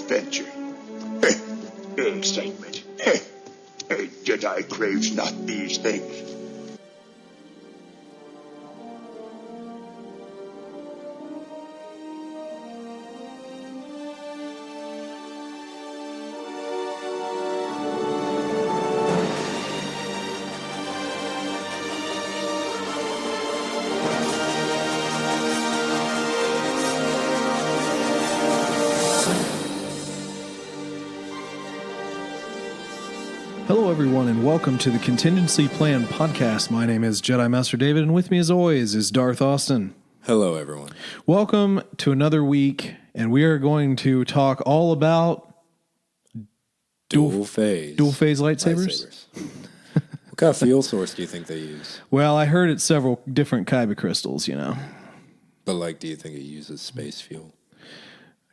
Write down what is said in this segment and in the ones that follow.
adventure. Excitement. A Jedi craves not these things. Hello, everyone, and welcome to the Contiengecy Plan Podcast. My name is Jedi Master David, and with me, as always, is Darth Austin. Hello, everyone. Welcome to another week, and we are going to talk all about Dual phase lightsabers. What kind of fuel source do you think they use? Well, I heard it's several different kyber crystals, you know. But, do you think it uses space fuel?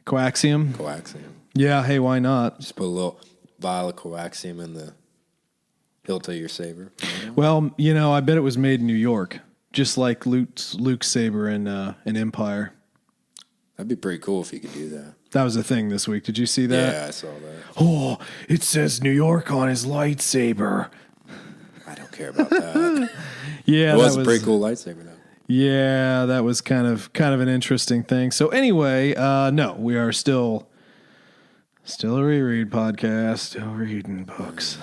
Coaxium? Coaxium. Yeah, hey, why not? Just put a little vial of coaxium in the hilt of your saber. Well, you know, I bet it was made in New York, just like Luke's saber in Empire. That'd be pretty cool if you could do that. That was a thing this week. Did you see that? Yeah, I saw that. Oh, it says New York on his lightsaber. I don't care about that. Yeah, it was a pretty cool lightsaber, though. Yeah, that was kind of an interesting thing. So anyway, no, we are still a reread podcast, still reading books.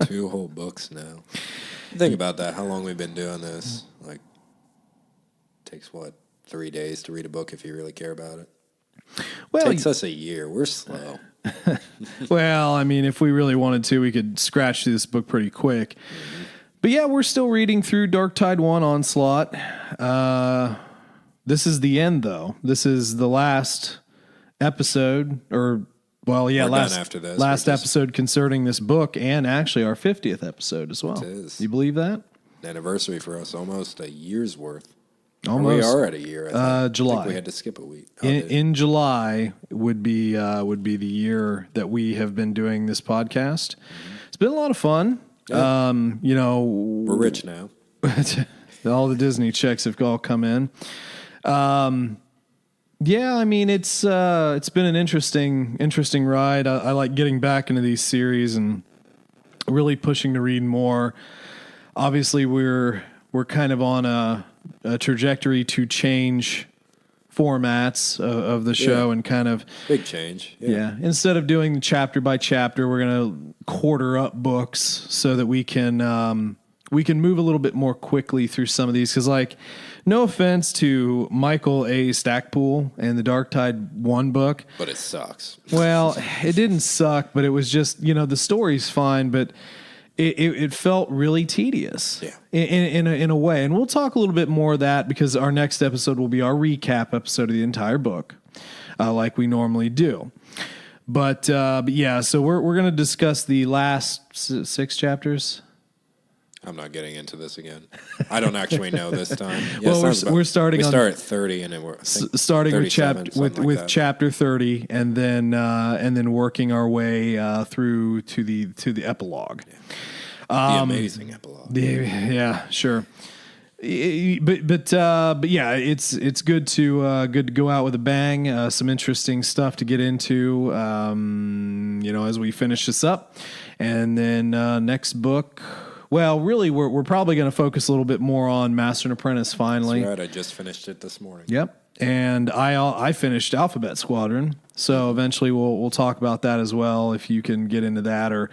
2 whole books now. Think about that. How long we've been doing this? Takes 3 days to read a book if you really care about it. Well, takes us a year. We're slow. Well, I mean, if we really wanted to, we could scratch through this book pretty quick. Mm-hmm. But yeah, we're still reading through Dark Tide 1 Onslaught. This is the end, though. This is the last episode, last after this. Last episode concerning this book, and actually our 50th episode as well. It is. You believe that? Anniversary for us, almost a year's worth. Almost. We are at a year. I think. July. I think we had to skip a week. In July would be the year that we have been doing this podcast. Mm-hmm. It's been a lot of fun. Yeah. We're rich now. All the Disney checks have all come in. Yeah, I mean it's been an interesting ride. I like getting back into these series and really pushing to read more. Obviously, we're kind of on a trajectory to change formats of the show and kind of big change. Yeah. Instead of doing chapter by chapter, we're going to quarter up books so that we can move a little bit more quickly through some of these. Because, no offense to Michael A. Stackpool and the Dark Tide 1 book. But it sucks. Well, it didn't suck, but it was just, the story's fine, but it felt really tedious in a way. And we'll talk a little bit more of that because our next episode will be our recap episode of the entire book, like we normally do. But yeah, so we're going to discuss the last 6 chapters. I'm not getting into this again. I don't actually know this time. Yeah, well, we're starting. We start at 30, and then we're starting with chapter 30, and then working our way through to the epilogue. Yeah. The amazing epilogue. Yeah, sure. But yeah, it's good to go out with a bang. Some interesting stuff to get into. As we finish this up, and then next book. Well, really, we're probably going to focus a little bit more on Master and Apprentice finally. That's right. I just finished it this morning. Yep. And I finished Alphabet Squadron, so eventually we'll talk about that as well if you can get into that or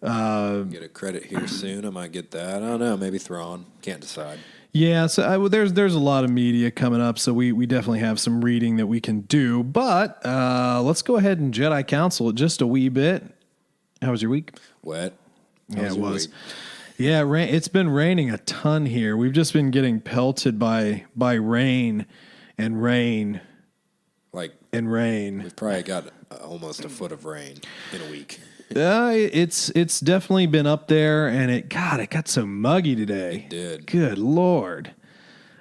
get a credit here soon. I might get that. I don't know. Maybe Thrawn. Can't decide. Yeah, so there's a lot of media coming up, so we definitely have some reading that we can do. But let's go ahead and Jedi Council it just a wee bit. How was your week? Wet. Yeah, it was. Yeah, it's been raining a ton here. We've just been getting pelted by rain and rain. And rain. We've probably got almost a foot of rain in a week. It's definitely been up there, and it got so muggy today. It did. Good Lord.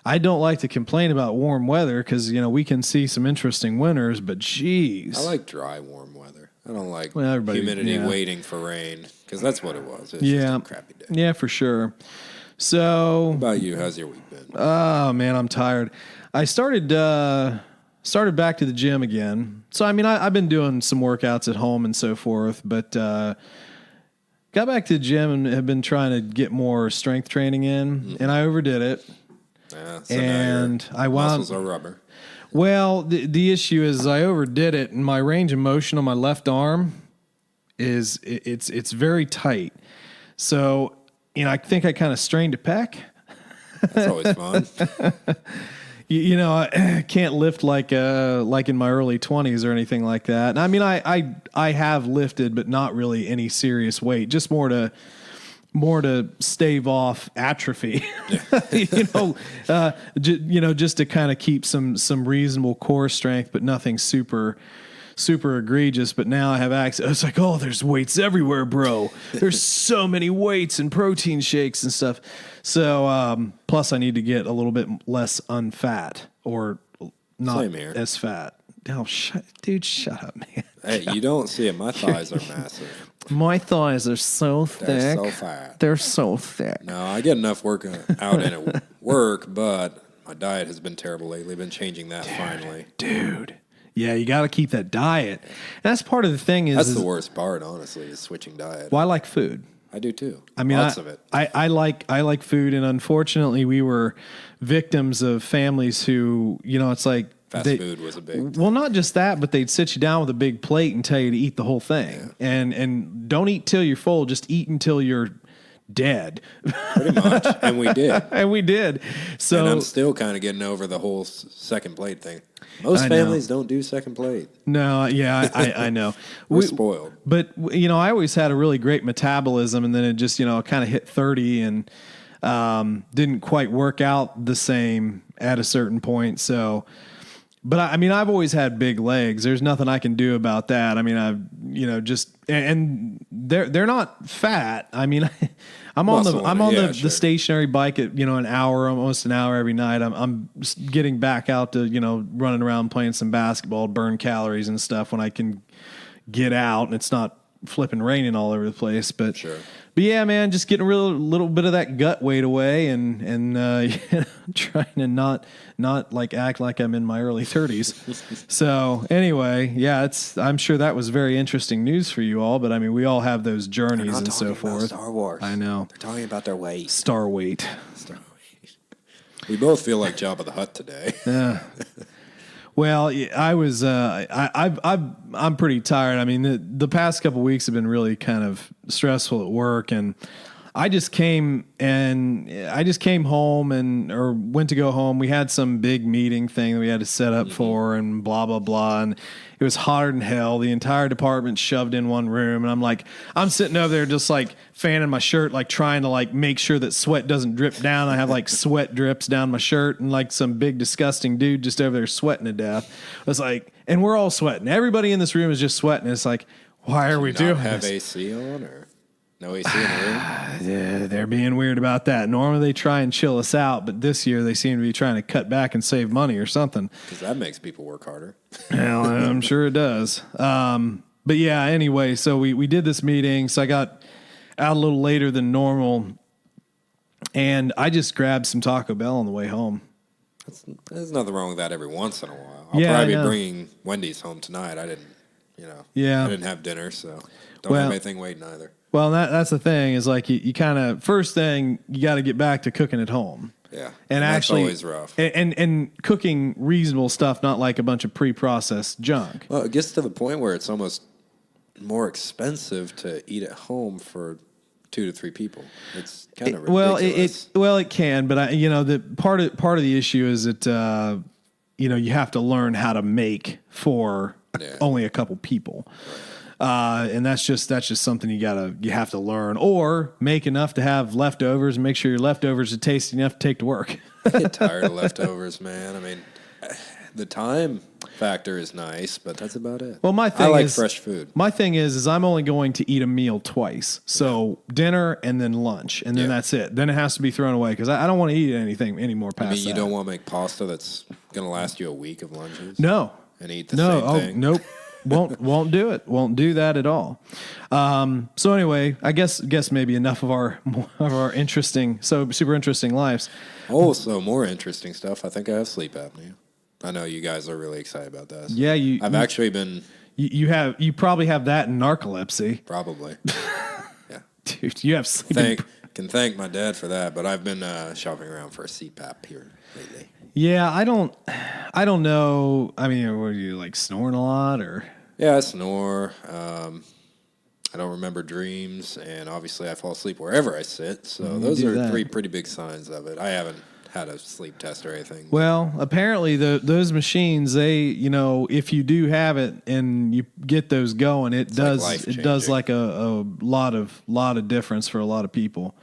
I don't like to complain about warm weather because, we can see some interesting winters, but geez. I like dry, warm weather. I don't like humidity waiting for rain because that's what it was. It was just a crappy day. Yeah, for sure. So. What about you? How's your week been? Oh, man, I'm tired. I started started back to the gym again. So, I mean, I've been doing some workouts at home and so forth, but got back to the gym and have been trying to get more strength training in, and I overdid it. Yeah, so and now your muscles are rubber. Well, the issue is I overdid it, and my range of motion on my left arm is it's very tight. So, I think I kind of strained a pec. That's always fun. I can't lift like in my early 20s or anything like that. And I mean, I have lifted, but not really any serious weight, just more to stave off atrophy, just to kind of keep some reasonable core strength, but nothing super egregious. But now I have access. It's like, oh, there's weights everywhere, bro. There's so many weights and protein shakes and stuff. So, plus I need to get a little bit less unfat or not as fat. Oh, dude, shut up, man. Hey, you don't see it. My thighs are massive. My thighs are so thick. They're so fat. They're so thick. No, I get enough work out in at work, but my diet has been terrible lately. I've been changing that finally. Dude. Yeah, you got to keep that diet. And that's part of the thing. That's the worst part, honestly, is switching diet. Well, I like food. I do too. I mean, lots of it. I like food, and unfortunately, we were victims of families who, it's like fast food was a big. Well, not just that, but they'd sit you down with a big plate and tell you to eat the whole thing, and don't eat till you're full. Just eat until you're dead. Pretty much, and we did. And we did. So and I'm still kind of getting over the whole second plate thing. Most families don't do second plate. No, yeah, I know. We're spoiled. But, I always had a really great metabolism, and then it just, kind of hit 30 and didn't quite work out the same at a certain point. So, but I've always had big legs. There's nothing I can do about that. I mean, and they're not fat. I mean, I'm on the stationary bike at, an hour, almost an hour every night. I'm getting back out to, running around playing some basketball, burn calories and stuff when I can get out and it's not flipping raining all over the place. But sure. But yeah, man, just getting a little bit of that gut weight away and trying to not like act like I'm in my early 30s. So anyway, yeah, I'm sure that was very interesting news for you all. But I mean, we all have those journeys and so forth. Star Wars. I know. They're talking about their weight. Star weight. We both feel like Jabba the Hutt today. Yeah. Well, I was. I'm pretty tired. I mean, the past couple of weeks have been really kind of stressful at work, and I just came home or went to go home. We had some big meeting thing that we had to set up for, and blah blah blah, and it was hotter than hell. The entire department shoved in one room, and I'm sitting over there just like fanning my shirt, like trying to like make sure that sweat doesn't drip down. I have like sweat drips down my shirt, and like some big disgusting dude just over there sweating to death. I was like, and we're all sweating. Everybody in this room is just sweating. It's like, why are we doing this? Have AC on or no AC in the room? Yeah, they're being weird about that. Normally they try and chill us out, but this year they seem to be trying to cut back and save money or something. Because that makes people work harder. Well, I'm sure it does. But yeah, anyway, so we did this meeting. So I got out a little later than normal, and I just grabbed some Taco Bell on the way home. There's nothing wrong with that every once in a while. I'll probably be bringing Wendy's home tonight. I didn't have dinner, so don't have anything waiting either. Well, that's the thing is like you kind of first thing you got to get back to cooking at home. Yeah, and actually, that's always rough. And cooking reasonable stuff, not like a bunch of pre-processed junk. Well, it gets to the point where it's almost more expensive to eat at home for 2 to 3 people. It's kind of ridiculous. It can, but the part of the issue is that you have to learn how to make for only a couple people. Right. And that's just something you have to learn, or make enough to have leftovers and make sure your leftovers are tasty enough to take to work. I get tired of leftovers, man. I mean, the time factor is nice, but that's about it. Well, I like fresh food. My thing is I'm only going to eat a meal twice. So dinner and then lunch, and then that's it. Then it has to be thrown away because I don't want to eat anything anymore past that. You don't want to make pasta that's going to last you a week of lunches? No. And eat the same thing? Nope. Won't do it. Won't do that at all. So anyway, I guess maybe enough of our super interesting lives. Oh, so more interesting stuff. I think I have sleep apnea. I know you guys are really excited about this. Yeah, I've actually been. You probably have that in narcolepsy. Probably. Yeah, dude, you have sleeping. Can thank my dad for that, but I've been shopping around for a CPAP here lately. Yeah, I don't know. I mean, were you like snoring a lot or? Yeah, I snore. I don't remember dreams, and obviously I fall asleep wherever I sit. So those are three pretty big signs of it. I haven't had a sleep test or anything. Well, apparently those machines, they, if you do have it and you get those going, it does like a lot of difference for a lot of people.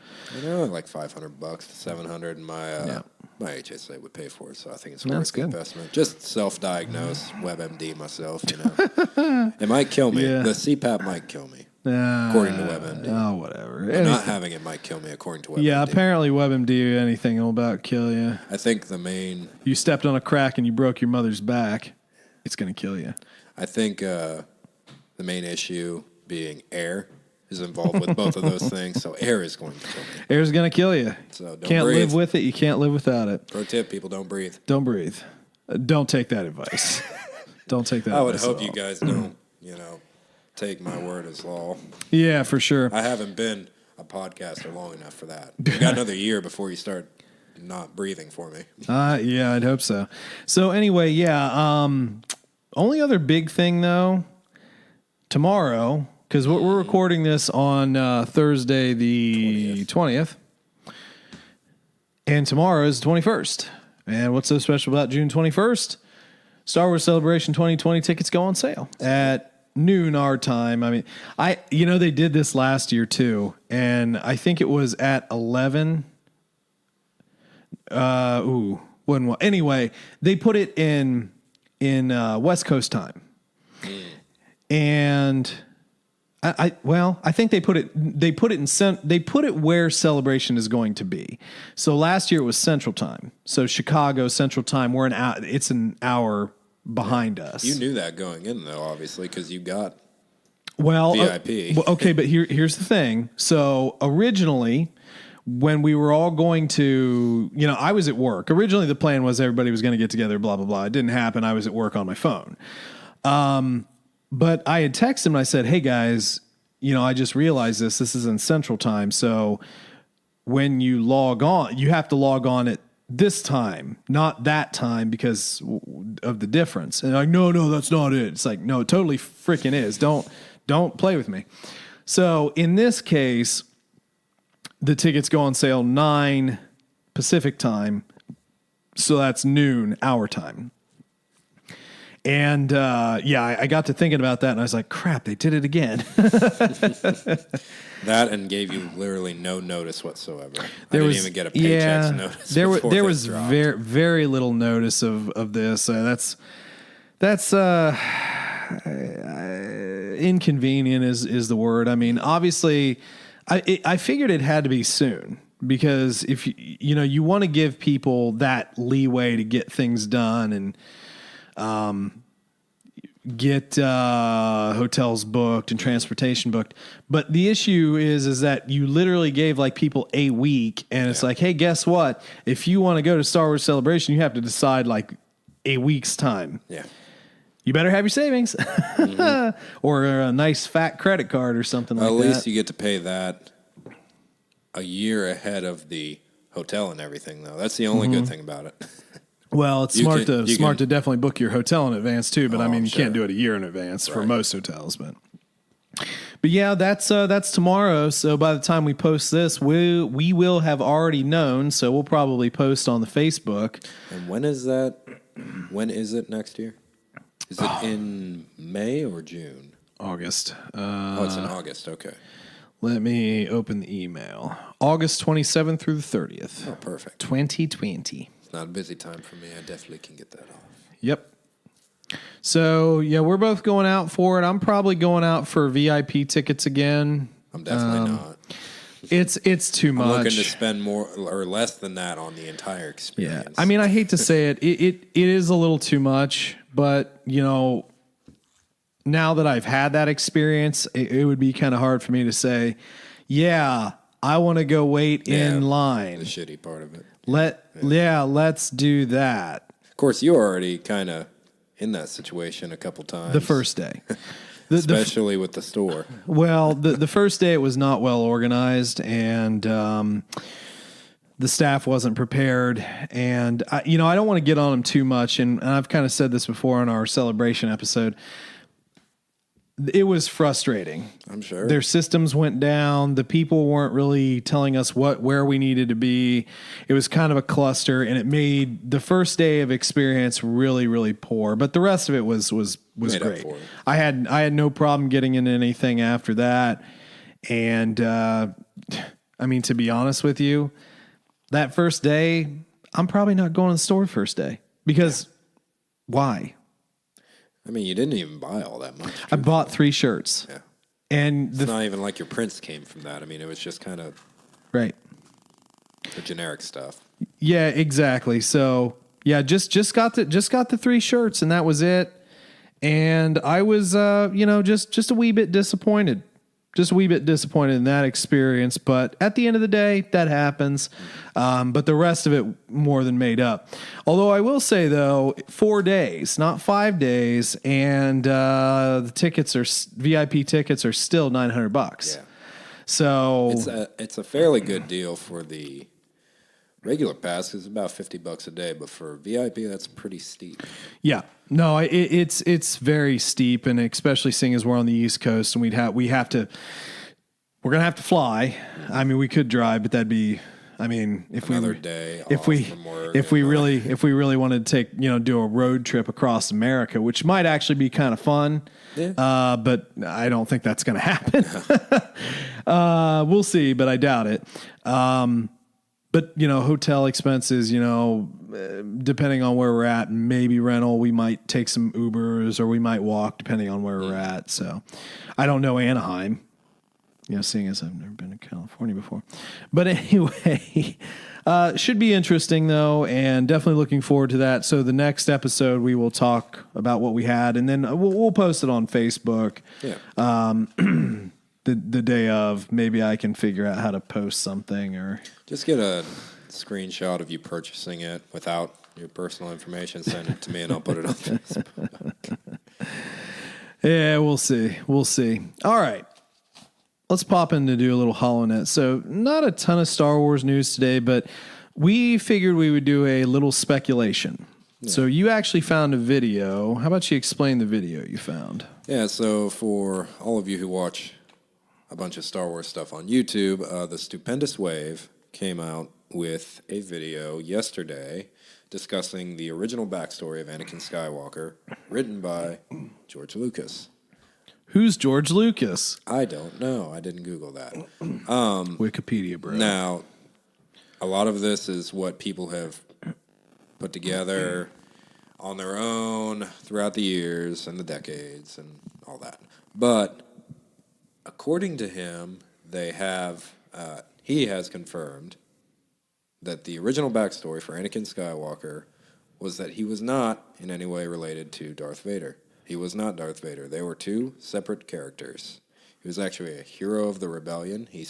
Like $500 to $700, and my HSA would pay for it, so I think it's worth the investment. Just self-diagnose, WebMD myself. It might kill me. Yeah. The CPAP might kill me. According to WebMD. Oh, whatever. Not having it might kill me, according to WebMD. Yeah, apparently WebMD, anything will about kill you. I think the main... You stepped on a crack and you broke your mother's back, it's going to kill you. I think the main issue being air is involved with both of those things, so air is going to kill me. Air is going to kill you. So can't breathe. Live with it, you can't live without it. Pro tip, people, don't breathe. Don't breathe. Don't take that advice. Don't take that advice. I would hope you guys don't, take my word as law. Yeah, for sure. I haven't been a podcaster long enough for that. You got another year before you start not breathing for me. Yeah, I'd hope so. So anyway, yeah. Only other big thing though, tomorrow, because we're recording this on Thursday the 20th, and tomorrow is the 21st. And what's so special about June 21st? Star Wars Celebration 2020 tickets go on sale at noon our time. I mean, they did this last year too, and I think it was at 11. Anyway, they put it in West Coast time, and I think they put it where Celebration is going to be. So last year it was Central Time. So Chicago Central Time. It's an hour behind us. You knew that going in, though, obviously, because you got VIP. Okay, but here's the thing. So originally, when we were all going to, I was at work. Originally, the plan was everybody was going to get together, blah, blah, blah. It didn't happen. I was at work on my phone. But I had texted him and I said, hey, guys, I just realized this is in Central Time. So when you log on, you have to log on at this time, not that time, because of the difference. And like, no, that's not it. It's like, no, it totally freaking is. Don't play with me. So in this case, the tickets go on sale 9 Pacific time. So that's noon our time. And I got to thinking about that, and I was like, crap, they did it again. That and gave you literally no notice whatsoever. I didn't even get a paycheck notice. There was very, very little notice of this. That's inconvenient is the word. I mean, obviously, I figured it had to be soon, because if you want to give people that leeway to get things done and get hotels booked and transportation booked. But the issue is that you literally gave like people a week, and it's like, hey, guess what? If you want to go to Star Wars Celebration, you have to decide like a week's time. Yeah. You better have your savings or a nice fat credit card or something like that. At least you get to pay that a year ahead of the hotel and everything, though. That's the only good thing about it. Well, it's smart to definitely book your hotel in advance too, but you can't do it a year in advance for most hotels. But yeah, that's tomorrow. So by the time we post this, we will have already known. So we'll probably post on the Facebook. And when is that? When is it next year? Is it in May or June? August. It's in August. Okay. Let me open the email. August 27th through the 30th. Oh, perfect. 2020. Not a busy time for me. I definitely can get that off. Yep. So, yeah, we're both going out for it. I'm probably going out for VIP tickets again. I'm definitely not. It's too much. I'm looking to spend more or less than that on the entire experience. Yeah. I mean, I hate to say it. It is a little too much, but, now that I've had that experience, it would be kind of hard for me to say, yeah, I want to go wait in line. The shitty part of it. Let's do that. course, you were already kind of in that situation a couple times. The first day. Especially with the store. Well, the first day it was not well organized, and the staff wasn't prepared. And, I don't want to get on them too much, and I've kind of said this before in our celebration episode. It was frustrating. I'm sure. Their systems went down. The people weren't really telling us where we needed to be. It was kind of a cluster, and it made the first day of experience really, really poor. But the rest of it was great. I had no problem getting into anything after that. And to be honest with you, that first day, I'm probably not going to the store first day because why? You didn't even buy all that much. I bought 3 shirts. Yeah. And it's not even like your prints came from that. It was just kind of right. The generic stuff. Yeah, exactly. So, yeah, just got the 3 shirts and that was it. And I was just a wee bit disappointed. Just a wee bit disappointed in that experience, but at the end of the day, that happens. But the rest of it more than made up. Although I will say, though, 4 days, not 5 days, and the tickets VIP tickets are still $900. Yeah. So it's a fairly good deal for the regular pass. It's about $50 a day, but for VIP, that's pretty steep. Yeah. No, it's very steep, and especially seeing as we're on the East Coast, and we're gonna have to fly. We could drive, but that'd be, if another day if we really wanted to take, do a road trip across America, which might actually be kind of fun. Yeah. But I don't think that's going to happen. We'll see, but I doubt it. But, hotel expenses, depending on where we're at, maybe rental, we might take some Ubers or we might walk depending on where we're at. So I don't know Anaheim, seeing as I've never been to California before. But anyway, should be interesting though, and definitely looking forward to that. So the next episode, we will talk about what we had, and then we'll post it on Facebook. Yeah. The day of, maybe I can figure out how to post something, or just get a screenshot of you purchasing it without your personal information. Send it to me, and I'll put it on Facebook. Yeah, we'll see. All right, let's pop in to do a little HoloNet. So, not a ton of Star Wars news today, but we figured we would do a little speculation. Yeah. So, you actually found a video. How about you explain the video you found? Yeah. So, for all of you who watch a bunch of Star Wars stuff on YouTube, the Stupendous Wave came out with a video yesterday discussing the original backstory of Anakin Skywalker, written by George Lucas. Who's George Lucas? I don't know. I didn't Google that. Wikipedia, bro. Now, a lot of this is what people have put together on their own throughout the years and the decades and all that. But according to him, he has confirmed that the original backstory for Anakin Skywalker was that he was not in any way related to Darth Vader. He was not Darth Vader. They were 2 separate characters. He was actually a hero of the rebellion. He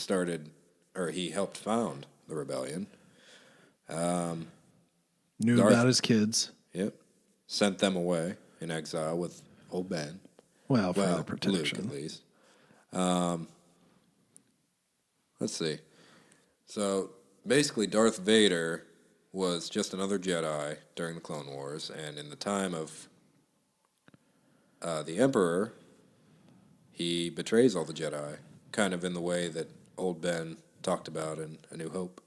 helped found the rebellion. Knew about his kids. Yep. Sent them away in exile with old Ben. Well, for their protection. Luke, at least. Let's see. So basically, Darth Vader was just another Jedi during the Clone Wars, and in the time of the Emperor, he betrays all the Jedi, kind of in the way that old Ben talked about in A New Hope.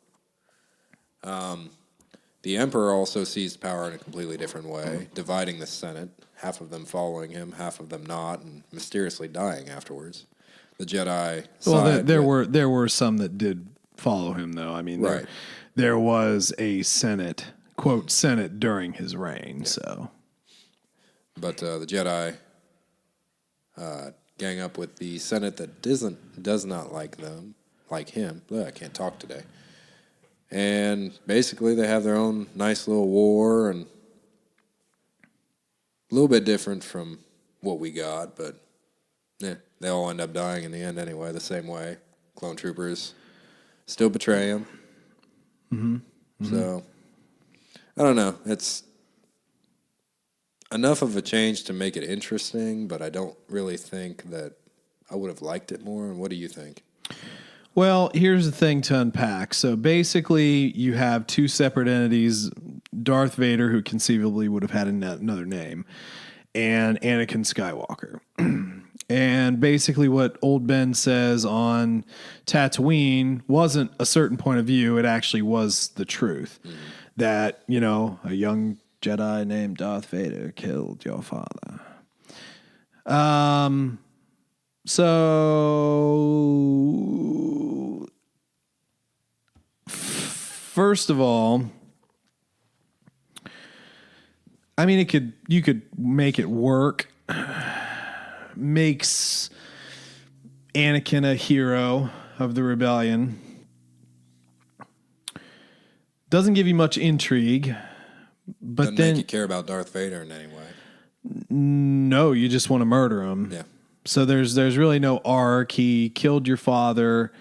The Emperor also seized power in a completely different way, dividing the Senate, half of them following him, half of them not, and mysteriously dying afterwards. The Jedi side. Well, there were some that did follow him, though. Right. There was a Senate, quote, Senate during his reign, yeah. So. But the Jedi gang up with the Senate that does not like him. I can't talk today. And basically they have their own nice little war, and a little bit different from what we got, but yeah, they all end up dying in the end anyway, the same way. Clone troopers still betray him. Mm-hmm. Mm-hmm. So, I don't know. enough of a change to make it interesting, but I don't really think that I would have liked it more. And what do you think? Well, here's the thing to unpack. So basically, you have two separate entities, Darth Vader, who conceivably would have had another name, and Anakin Skywalker. And basically what Old Ben says on Tatooine wasn't a certain point of view. It actually was the truth. Mm-hmm. That, a young Jedi named Darth Vader killed your father. So, first of all, I mean, you could make it work. Makes Anakin a hero of the rebellion. Doesn't give you much intrigue, but doesn't then make you care about Darth Vader in any way. No, you just want to murder him. Yeah. So there's really no arc. He killed your father,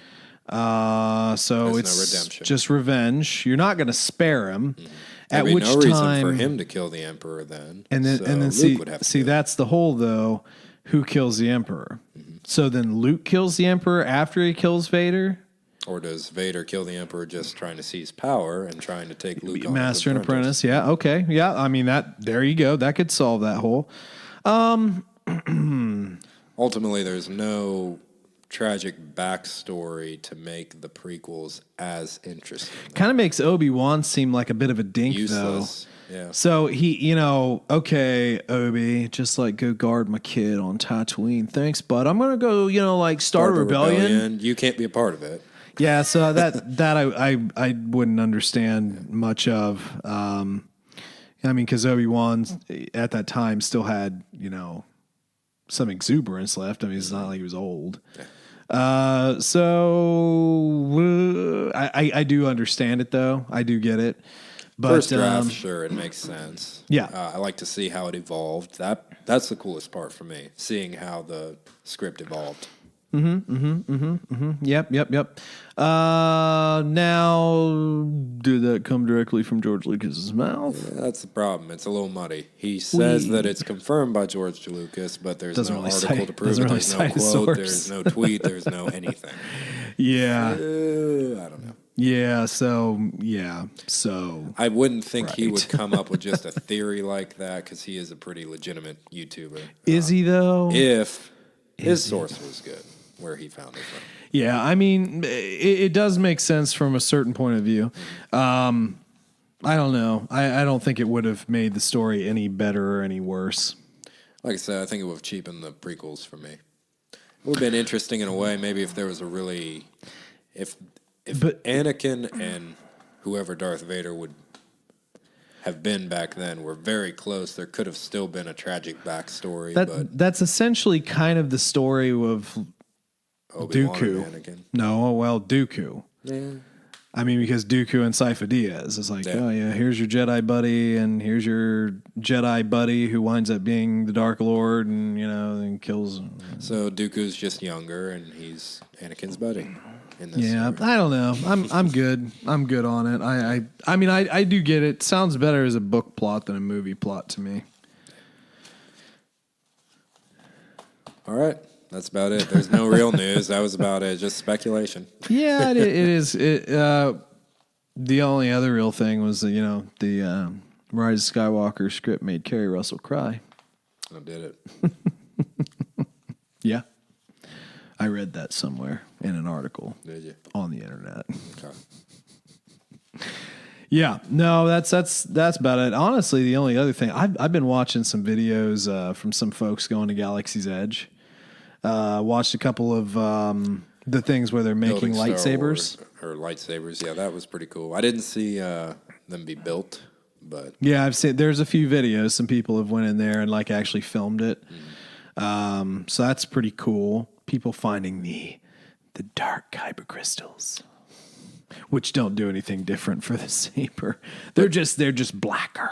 so there's it's no redemption. Just revenge. You're not going to spare him. Mm-hmm. At which no reason time for him to kill the Emperor then. And then see that's the whole though. Who kills the Emperor? Mm-hmm. So then Luke kills the Emperor after he kills Vader? Or does Vader kill the Emperor just trying to seize power and trying to take Luke on Master and apprentice? Yeah, okay. Yeah, I mean, there you go. That could solve that hole. Ultimately, there's no tragic backstory to make the prequels as interesting. Kind of makes Obi-Wan seem like a bit of a dink, useless. Though. Yeah. So he, okay, Obi, just go guard my kid on Tatooine. Thanks, bud. I'm gonna go, start a rebellion. You can't be a part of it. Yeah. So that I wouldn't understand much of. I mean, because Obi-Wan at that time still had some exuberance left. I mean, it's not like he was old. Yeah. So I do understand it though. I do get it. But, first draft, sure, it makes sense. Yeah. I like to see how it evolved. That's the coolest part for me, seeing how the script evolved. Yep. Now, did that come directly from George Lucas's mouth? Yeah, that's the problem. It's a little muddy. He says that it's confirmed by George Lucas, but there's no article to prove it. There's no quote. There's no tweet. There's no anything. Yeah. I don't know. Yeah, so I wouldn't think he would come up with just a theory like that because he is a pretty legitimate YouTuber. Is he though? If his source was good, where he found it from. Yeah, I mean, it does make sense from a certain point of view. I don't know. I don't think it would have made the story any better or any worse. Like I said, I think it would have cheapened the prequels for me. It would have been interesting in a way, maybe if there was But Anakin and whoever Darth Vader would have been back then were very close, there could have still been a tragic backstory. That's essentially kind of the story of Obi-Wan Dooku. And Anakin. No, well, Dooku. Yeah. I mean, because Dooku and Sifo Dyas is oh yeah, here's your Jedi buddy, and here's your Jedi buddy who winds up being the Dark Lord, and and kills him. So Dooku's just younger, and he's Anakin's buddy. Yeah, story. I don't know. I'm good. I'm good on it. I mean, I do get it. Sounds better as a book plot than a movie plot to me. All right. That's about it. There's no real news. That was about it. Just speculation. Yeah, it is. The only other real thing was the Rise of Skywalker script made Kerry Russell cry. I did it. Yeah. I read that somewhere in an article. Did you? On the internet. Okay. Yeah, no, that's about it. Honestly, the only other thing I've been watching some videos from some folks going to Galaxy's Edge. Watched a couple of the things where they're making lightsabers or lightsabers. Yeah, that was pretty cool. I didn't see them be built, but yeah, I've seen. There's a few videos. Some people have went in there and actually filmed it. So that's pretty cool. People finding the dark kyber crystals, which don't do anything different for the saber. They're just blacker.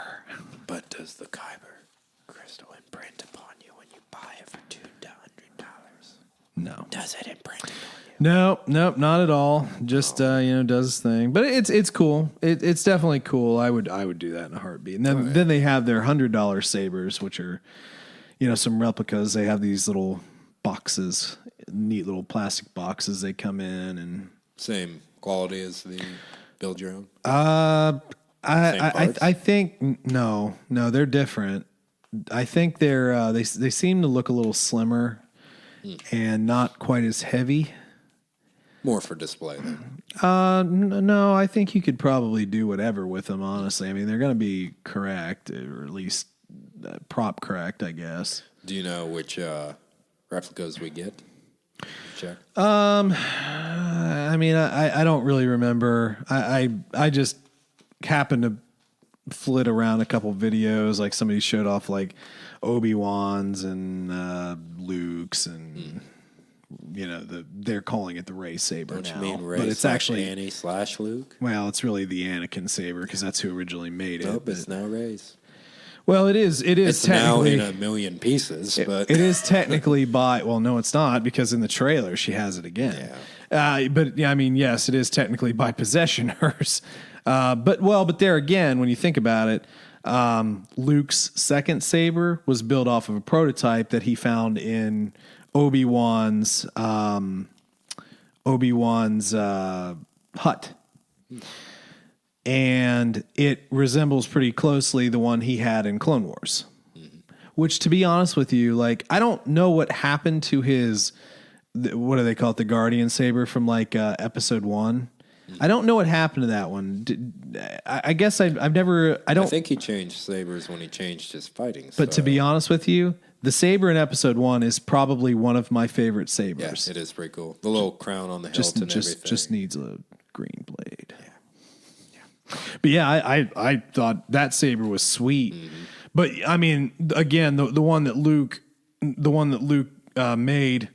But does the kyber crystal imprint upon you when you buy it for $200? No. Does it imprint it on you? No, not at all. Just does his thing. But it's cool. It's definitely cool. I would do that in a heartbeat. And then they have their $100 sabers, which are some replicas. They have these little boxes, neat little plastic boxes. They come in and same quality as the build your own. I think no, they're different. I think they seem to look a little slimmer and not quite as heavy. More for display then. No, I think you could probably do whatever with them, honestly. I mean, they're going to be correct, or at least prop correct, I guess. Do you know which replicas we get? Check. I mean, I don't really remember. I just happened to flit around a couple videos, like somebody showed off like Obi-Wan's and Luke's and they're calling it the Rey saber Don't now. you mean Rey but it's actually Annie/Luke? Well, it's really the Anakin saber because that's who originally made it. Nope, it's now Rey's. Well, it is. It's now technically in a million pieces, but it is technically by. Well, no, it's not because in the trailer she has it again. Yeah. But yeah, I mean, yes, it is technically by possession hers. But there again, when you think about it, Luke's second saber was built off of a prototype that he found in Obi-Wan's hut. And it resembles pretty closely the one he had in Clone Wars. Mm-hmm. Which, to be honest with you, like, I don't know what happened to his, what do they call it, the Guardian saber from like Episode 1. I don't know what happened to that one. I guess I've never. I think he changed sabers when he changed his fighting. But to be honest with you, the saber in Episode 1 is probably one of my favorite sabers. Yeah, it is pretty cool. The little crown on the hilt and everything. Just needs a green blade. Yeah. But yeah, I thought that saber was sweet. Mm-hmm. But I mean, again, the one that Luke made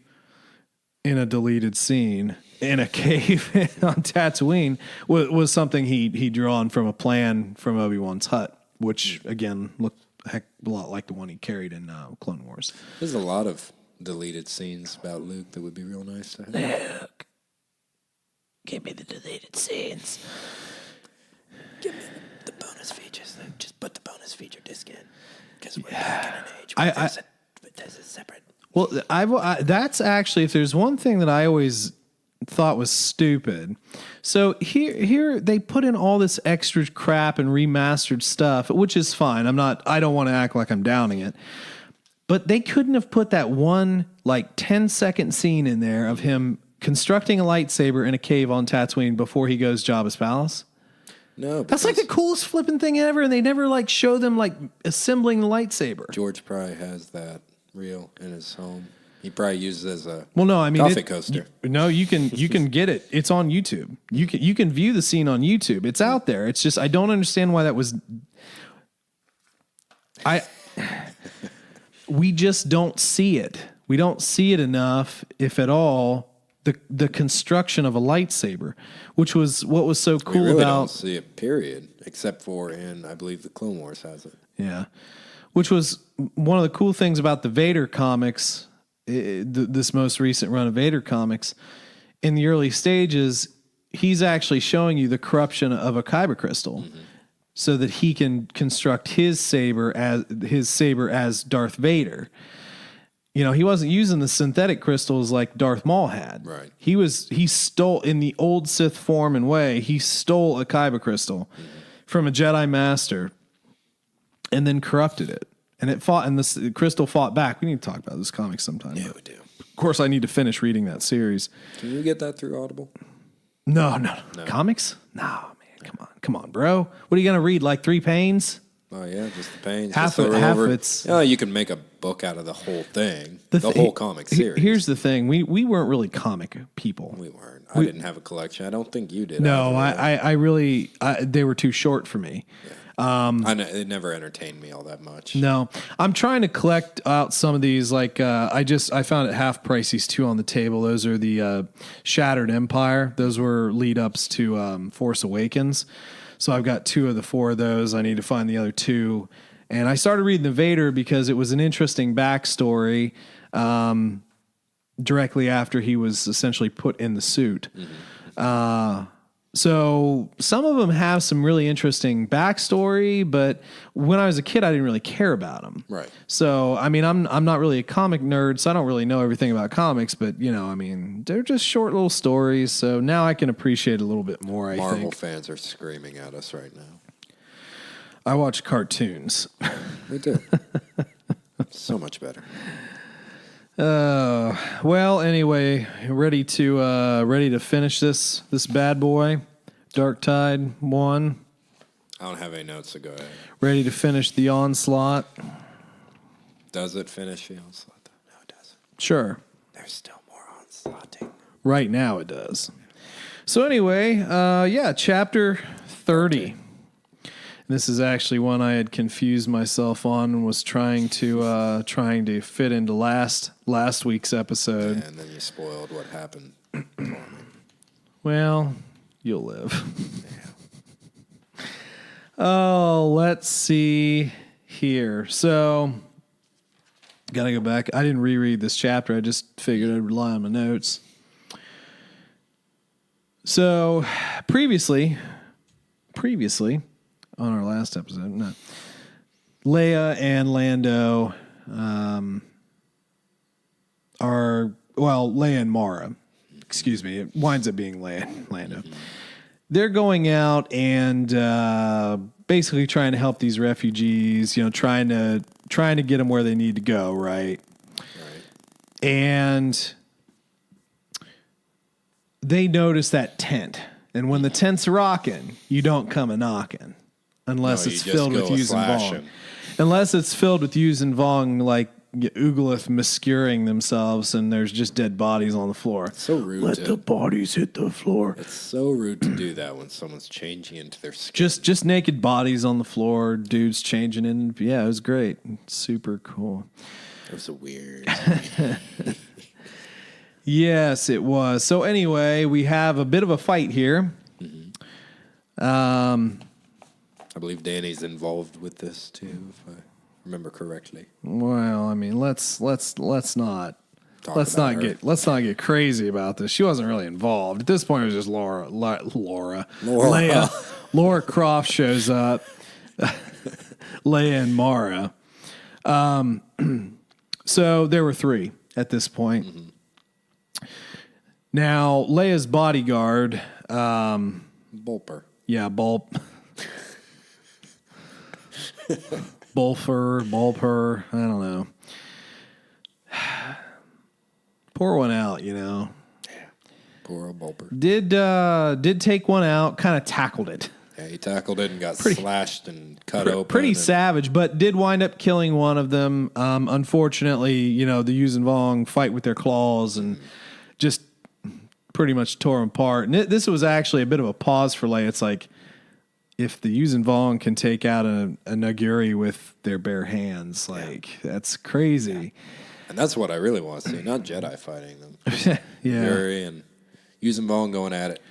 in a deleted scene in a cave on Tatooine was something he drawn from a plan from Obi-Wan's hut, which again looked a heck of a lot like the one he carried in Clone Wars. There's a lot of deleted scenes about Luke that would be real nice to have. Luke, give me the deleted scenes. Give me the bonus features. Luke. Just put the bonus feature disc in because we're back in an age where there's a separate. Well, that's actually, if there's one thing that I always thought was stupid. So here they put in all this extra crap and remastered stuff, which is fine. I don't want to act like I'm downing it. But they couldn't have put that one like 10-second scene in there of him constructing a lightsaber in a cave on Tatooine before he goes Jabba's palace. No, that's like the coolest flipping thing ever, and they never like show them like assembling the lightsaber. George probably has that reel in his home. He probably uses it as a coffee coaster. You can get it. It's on YouTube. You can view the scene on YouTube. It's out there. It's just I don't understand why that was. We just don't see it. We don't see it enough, if at all. The construction of a lightsaber, which was what was so cool we really about. Don't see it, period, except for in I believe the Clone Wars has it. Yeah, which was one of the cool things about the Vader comics. This most recent run of Vader comics, in the early stages, he's actually showing you the corruption of a kyber crystal, so that he can construct his saber as Darth Vader. You know, he wasn't using the synthetic crystals like Darth Maul had. Right. He stole in the old Sith form and way. He stole a kyber crystal from a Jedi master, and then corrupted it. And it fought, and the crystal fought back. We need to talk about this comic sometime. Yeah, we do. Of course, I need to finish reading that series. Can you get that through Audible? No. Comics? No, man. Come on, bro. What are you gonna read? Like 3 Panes? Oh yeah, just the Panes. Half it's. Oh, you can make a book out of the whole thing. The whole comic series. Here's the thing: we weren't really comic people. We weren't. I didn't have a collection. I don't think you did. No, I really they were too short for me. Yeah. It never entertained me all that much. No, I'm trying to collect out some of these. Like I found at half price these 2 on the table. Those are the Shattered Empire. Those were lead ups to Force Awakens. So I've got 2 of the 4 of those. I need to find the other 2. And I started reading the Vader because it was an interesting backstory. directly after he was essentially put in the suit. So some of them have some really interesting backstory, but when I was a kid, I didn't really care about them. Right. So, I mean, I'm not really a comic nerd, so I don't really know everything about comics, but, you know, I mean, they're just short little stories, so now I can appreciate it a little bit more, I think. Marvel fans are screaming at us right now. I watch cartoons. We do. So much better. Well, anyway, ready to finish this bad boy, Dark Tide 1. I don't have any notes, so go ahead. Ready to finish the Onslaught. Does it finish the Onslaught? No, it doesn't. Sure. There's still more onslaughting. Right now it does. So anyway, chapter 30. This is actually one I had confused myself on and was trying to fit into last week's episode. And then you spoiled what happened for me. Well, you'll live. Oh, let's see here. So, gotta go back. I didn't reread this chapter. I just figured I'd rely on my notes. So, previously on our last episode, Leia and Lando Leia and Mara. Excuse me. It winds up being Leia and Lando. They're going out and basically trying to help these refugees, you know, trying to get them where they need to go, right? And they notice that tent. And when the tent's rocking, you don't come a knocking. Unless it's filled with Yuuzhan Vong. Unless it's filled with Yuuzhan Vong, like Oogolith mascuring themselves and there's just dead bodies on the floor. It's so rude. Let the bodies hit the floor. It's so rude to do that when someone's changing into their skin. Just naked bodies on the floor, dudes changing in. Yeah, it was great. Super cool. It was a weird. Yes, it was. So anyway, we have a bit of a fight here. I believe Danny's involved with this too, if I remember correctly. Well, I mean, let's not get crazy about this. She wasn't really involved. At this point, it was just Laura. Leia. Laura Croft shows up. Leia and Mara. So there were 3 at this point. Now, Leia's bodyguard. Bulper. Yeah, Bulper, I don't know. Pour one out, you know. Yeah, poor old Bulper. Did take one out, kind of tackled it. Yeah, he tackled it and got slashed and cut open. Pretty savage, but did wind up killing one of them. Unfortunately, you know, the Yuuzhan Vong fight with their claws and just pretty much tore them apart. And this was actually a bit of a pause for Leia. It's like, if the Yuuzhan Vong can take out a Naguri with their bare hands, that's crazy. Yeah. And that's what I really want to see, not Jedi fighting them. Naguri and Yuuzhan Vong going at it.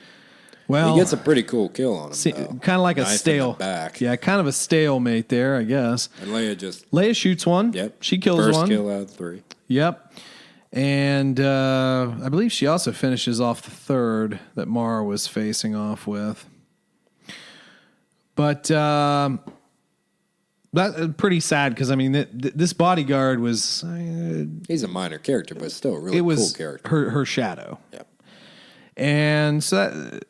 Well, he gets a pretty cool kill on him, kind of like a stale back. Yeah, kind of a stalemate there, I guess. And Leia shoots one. Yep. She kills one. First kill out of 3. Yep. And I believe she also finishes off the 3rd that Mara was facing off with. But that's pretty sad because, I mean, this bodyguard was... he's a minor character, but still a really cool character. Her shadow. Yep. And so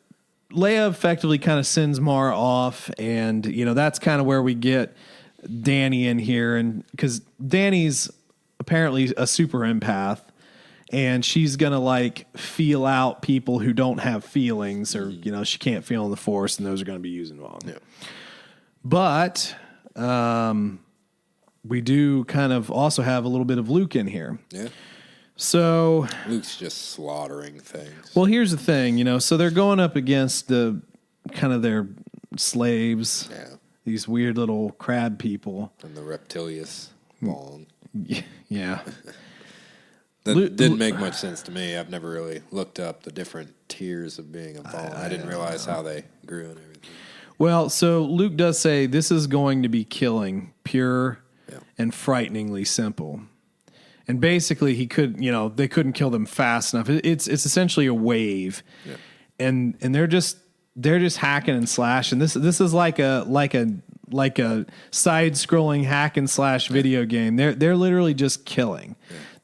Leia effectively kind of sends Mara off, and, you know, that's kind of where we get Danny in here. And because Danny's apparently a super empath, and she's going to, like, feel out people who don't have feelings or, you know, she can't feel in the Force, and those are going to be Yuuzhan Vong. Yeah. But we do kind of also have a little bit of Luke in here. Yeah. So Luke's just slaughtering things. Well, here's the thing, you know, so they're going up against the kind of their slaves. Yeah. These weird little crab people. And the Reptilius Vong. Yeah. That didn't make much sense to me. I've never really looked up the different tiers of being a Vong. I didn't realize how they grew and everything. Well, so Luke does say this is going to be killing, pure and frighteningly simple. And basically he they couldn't kill them fast enough. It's essentially a wave. Yeah. And they're just hacking and slashing. This is like a side-scrolling hack and slash video game. They're literally just killing.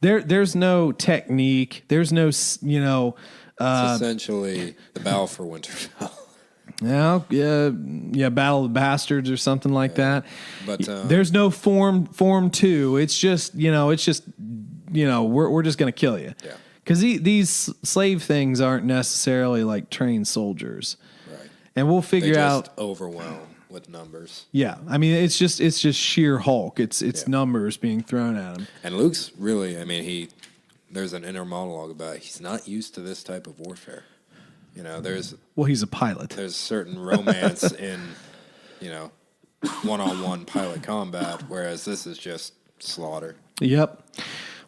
Yeah. There's no technique. There's no it's essentially the Battle for Winterfell. Yeah, Battle of the Bastards or something like that. But there's no form 2. It's just we're just gonna kill you. Yeah. Because these slave things aren't necessarily like trained soldiers, right? And we'll figure out overwhelmed with numbers. Yeah, I mean it's just sheer Hulk. It's numbers being thrown at him. And Luke's really, there's an inner monologue about he's not used to this type of warfare. He's a pilot. There's certain romance in, one-on-one pilot combat, whereas this is just slaughter. Yep.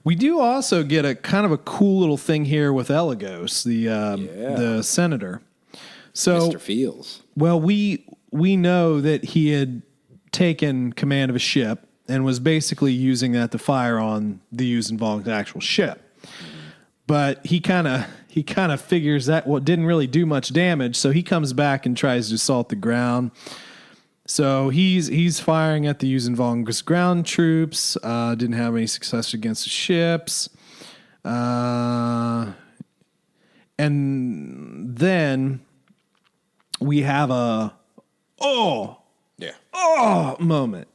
We do also get a kind of a cool little thing here with Elagos, the senator. So, Mr. Fields. Well, we know that he had taken command of a ship and was basically using that to fire on the Yuuzhan Vong's actual ship. But he kind of figures that didn't really do much damage, so he comes back and tries to assault the ground. So he's firing at the Yuuzhan Vong's ground troops. Didn't have any success against the ships. And then we have a moment,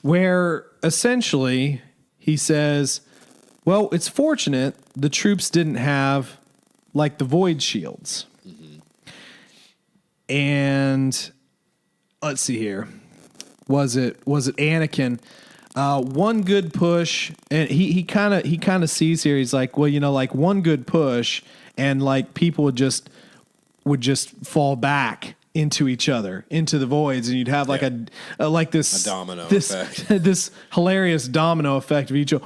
where essentially he says, well, it's fortunate the troops didn't have like the void shields. Mm-hmm. And let's see here. Was it Anakin? One good push, and he kind of sees here. He's like, well, like one good push, and like people would just fall back into each other, into the voids, and you'd have like a domino effect. This hilarious domino effect of each. It'd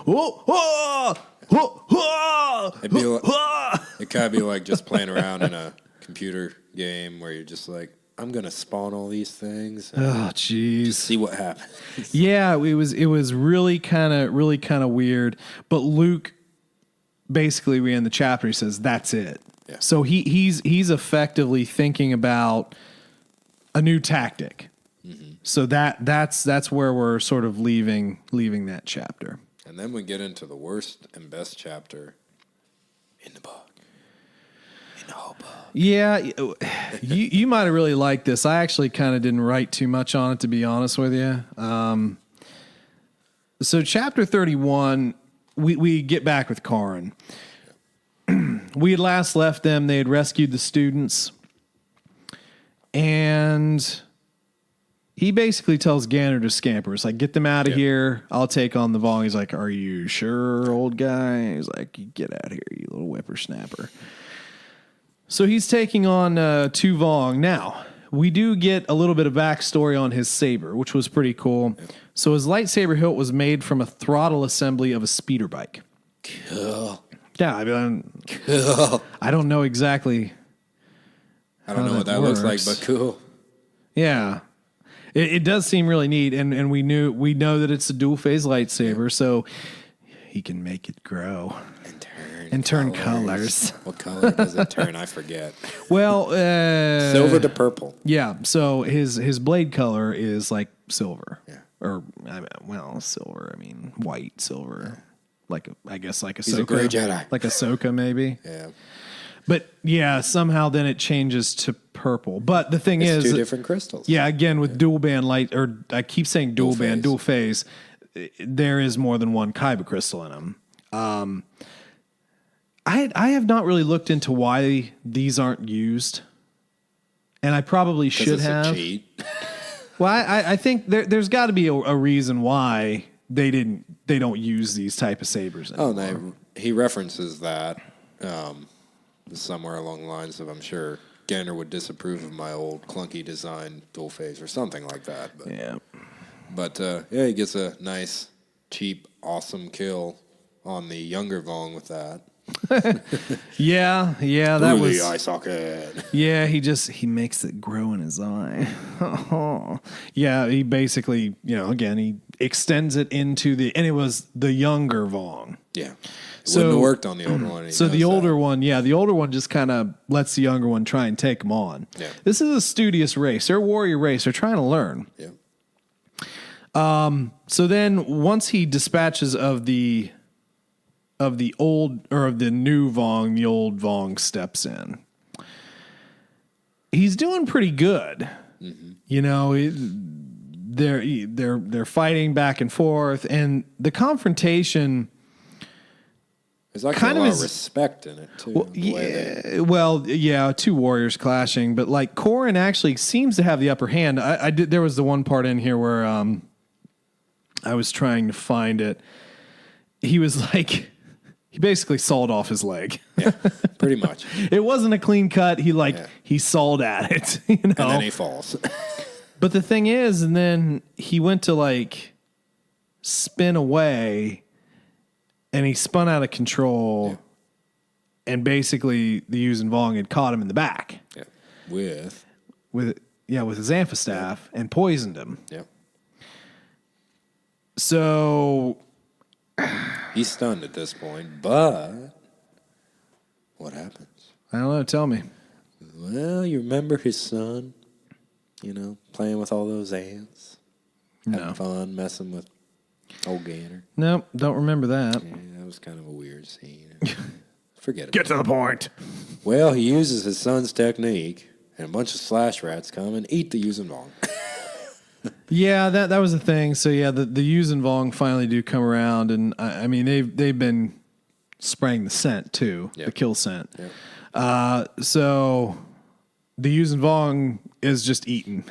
kind of be like just playing around in a computer game where you're just like, I'm gonna spawn all these things. Oh, jeez. See what happens. Yeah, it was really kind of weird. But Luke, basically, we end the chapter. He says that's it. Yeah. So he's effectively thinking about a new tactic. Mm-hmm. So that's where we're sort of leaving that chapter. And then we get into the worst and best chapter in the book. In the whole book. Yeah, you might have really liked this. I actually kind of didn't write too much on it, to be honest with you. So chapter 31, we get back with Karn. We had last left them. They had rescued the students. And he basically tells Gander to scamper. It's like, get them out of here. I'll take on the Vong. He's like, are you sure, old guy? He's like, get out of here, you little whippersnapper. So he's taking on 2 Vong. Now, we do get a little bit of backstory on his saber, which was pretty cool. Yep. So his lightsaber hilt was made from a throttle assembly of a speeder bike. Cool. Yeah, cool. I don't know exactly. I don't know what that looks like, but cool. Yeah. It does seem really neat, and we know that it's a dual phase lightsaber, so he can make it grow and turn colors. What color does it turn? I forget. Well, silver to purple. Yeah. So his blade color is like silver. Yeah. Or silver. I mean, white silver. Like I guess like He's a gray Jedi. Like Ahsoka maybe. Yeah. But yeah, somehow then it changes to purple. But the thing is, 2 different crystals. Yeah, again with dual band light, or I keep saying dual phase. There is more than one kyber crystal in them. I have not really looked into why these aren't used, and I probably should have. A cheat. Well, I think there's got to be a reason why they don't use these type of sabers anymore. He references that. Somewhere along the lines of, I'm sure Gander would disapprove of my old clunky design dual phase or something like that. But, he gets a nice, cheap, awesome kill on the younger Vong with that. Yeah, that was the eye socket. Yeah, he makes it grow in his eye. Yeah, he basically, again, he extends it into and it was the younger Vong. Yeah. Wouldn't have worked on the older one. So the older one just kind of lets the younger one try and take him on. Yeah. This is a studious race. They're a warrior race. They're trying to learn. Yeah. So then once he dispatches of the old or of the new Vong, the old Vong steps in. He's doing pretty good. Mm-hmm. They're fighting back and forth, and the confrontation. There's like kind of a lot of respect in it too. Well, two warriors clashing, but like Corrin actually seems to have the upper hand. There was the one part in here where I was trying to find it. He was like, he basically sawed off his leg. Yeah, pretty much. It wasn't a clean cut. He sawed at it, And then he falls. But the thing is, and then he went to like spin away, and he spun out of control, and basically the Yuuzhan Vong had caught him in the back. Yeah, with his amphistaff and poisoned him. Yeah. So he's stunned at this point, but what happens? I don't know. Tell me. Well, you remember his son, playing with all those ants, having fun, messing with old Gainer. Nope, don't remember that. Yeah, that was kind of a weird scene. Forget it. Get to the point. Well, he uses his son's technique, and a bunch of slash rats come and eat the Yuuzhan Vong. Yeah, that was the thing. So yeah, the Yuuzhan Vong finally do come around, and I mean they've been spraying the scent too, the kill scent. Yep. So the Yuuzhan Vong is just eaten.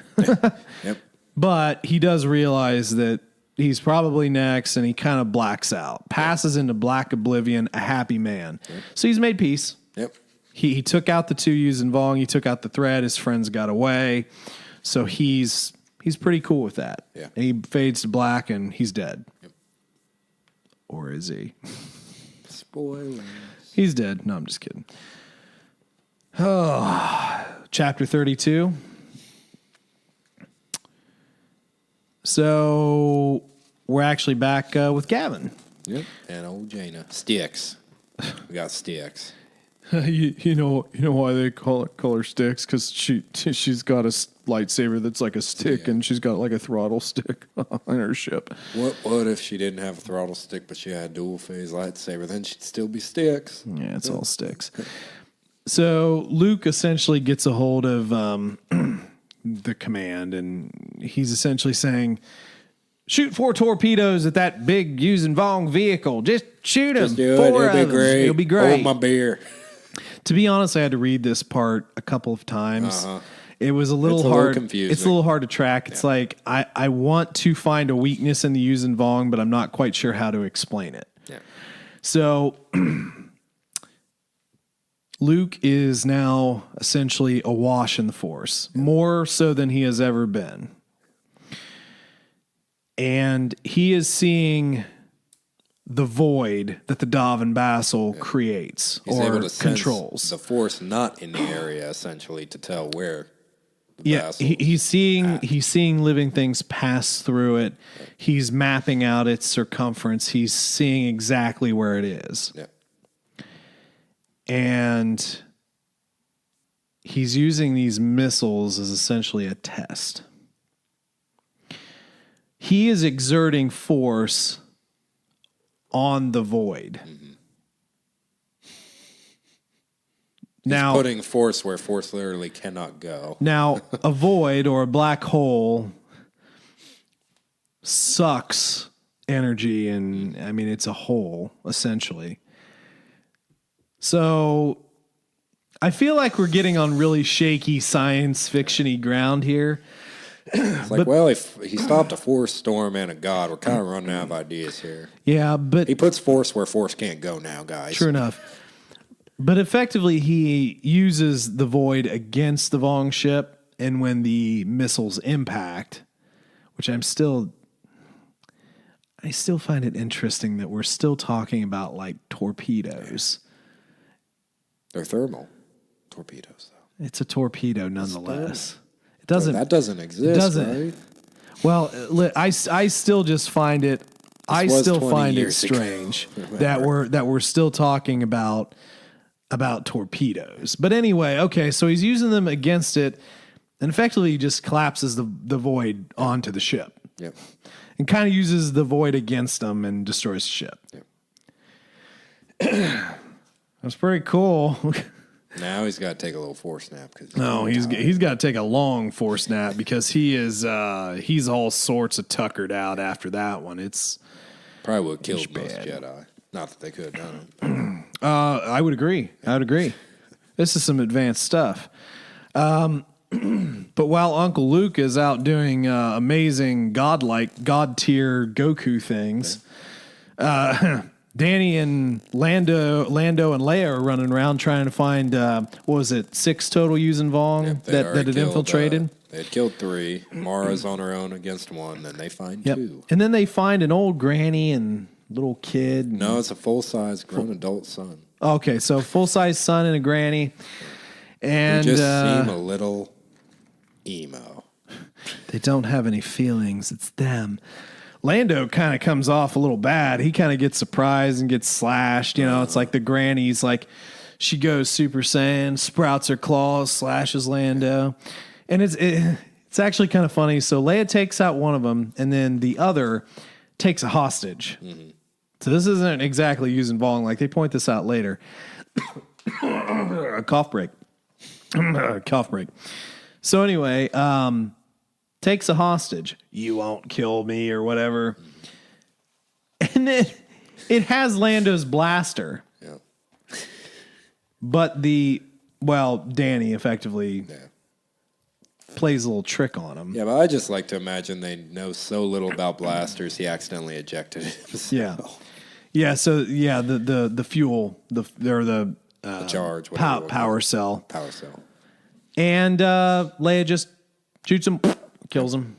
Yep. But he does realize that he's probably next, and he kind of blacks out, passes into black oblivion, a happy man. Yep. So he's made peace. Yep. He took out the two Yuuzhan Vong. He took out the threat. His friends got away. So he's pretty cool with that. Yeah. And he fades to black, and he's dead. Yep. Or is he? Spoilers. He's dead. No, I'm just kidding. Oh, chapter 32. So we're actually back with Gavin. Yep. And old Jaina. Sticks. We got Sticks. You know why they call her Sticks? Because she's got a lightsaber that's like a stick, and she's got like a throttle stick on her ship. What if she didn't have a throttle stick, but she had a dual phase lightsaber? Then she'd still be Sticks. Yeah, it's all Sticks. So Luke essentially gets a hold of the command, and he's essentially saying, shoot 4 torpedoes at that big Yuuzhan Vong vehicle. Just shoot them. Just do it. It'll be great. Hold my beer. To be honest, I had to read this part a couple of times. It was a little hard. Confusing. It's a little hard to track. It's like I want to find a weakness in the Yuuzhan Vong, but I'm not quite sure how to explain it. Yeah. So Luke is now essentially awash in the Force, more so than he has ever been. And he is seeing the void that the Davin Basil creates He's or able to controls. Sense the Force not in the area, essentially, to tell where the Basil he's seeing living things pass through it. He's mapping out its circumference. He's seeing exactly where it is. Yeah. And he's using these missiles as essentially a test. He is exerting force on the void. Mm-hmm. Now, he's putting force where force literally cannot go. Now, a void or a black hole sucks energy, and I mean, it's a hole, essentially. So I feel like we're getting on really shaky science fiction-y ground here. It's like, well, if he stopped a force storm and a god, we're kind of running out of ideas here. Yeah, but he puts force where force can't go now, guys. True enough. But effectively, he uses the void against the Vong ship, and when the missiles impact, which I still find it interesting that we're still talking about like torpedoes. They're thermal torpedoes, though. It's a torpedo nonetheless. It doesn't. That doesn't exist. It doesn't. Right? Well, I still just find it. I still find it strange that we're still talking about torpedoes. But anyway, okay, so he's using them against it, and effectively he just collapses the void onto the ship. Yep. And kind of uses the void against them and destroys the ship. Yep. That's pretty cool. Now he's got to take a little force nap. He's got to take a long force nap because he's all sorts of tuckered out after that one. It's probably would have killed most Jedi. Not that they could have done it. I would agree. This is some advanced stuff. But while Uncle Luke is out doing amazing god tier Goku things, Danny and Lando and Leia are running around trying to find, 6 total Yuuzhan Vong that had infiltrated? They had killed 3. Mara's on her own against 1, then they find 2. And then they find an old granny and little kid. No, it's a full-size grown adult son. Okay, so full-size son and a granny. And they just seem a little emo. They don't have any feelings. It's them. Lando kind of comes off a little bad. He kind of gets surprised and gets slashed. You know, it's like the granny's like, she goes Super Saiyan, sprouts her claws, slashes Lando. And it's actually kind of funny. So Leia takes out one of them, and then the other takes a hostage. Mm-hmm. So this isn't exactly Yuuzhan Vong. Like, they point this out later. A cough break. Cough break. So anyway, takes a hostage. You won't kill me or whatever. And then it has Lando's blaster. Yeah. But Danny effectively plays a little trick on him. Yeah, but I just like to imagine they know so little about blasters, he accidentally ejected himself. Yeah. So the fuel, the charge, power cell. Power cell. And Leia just shoots him, kills him.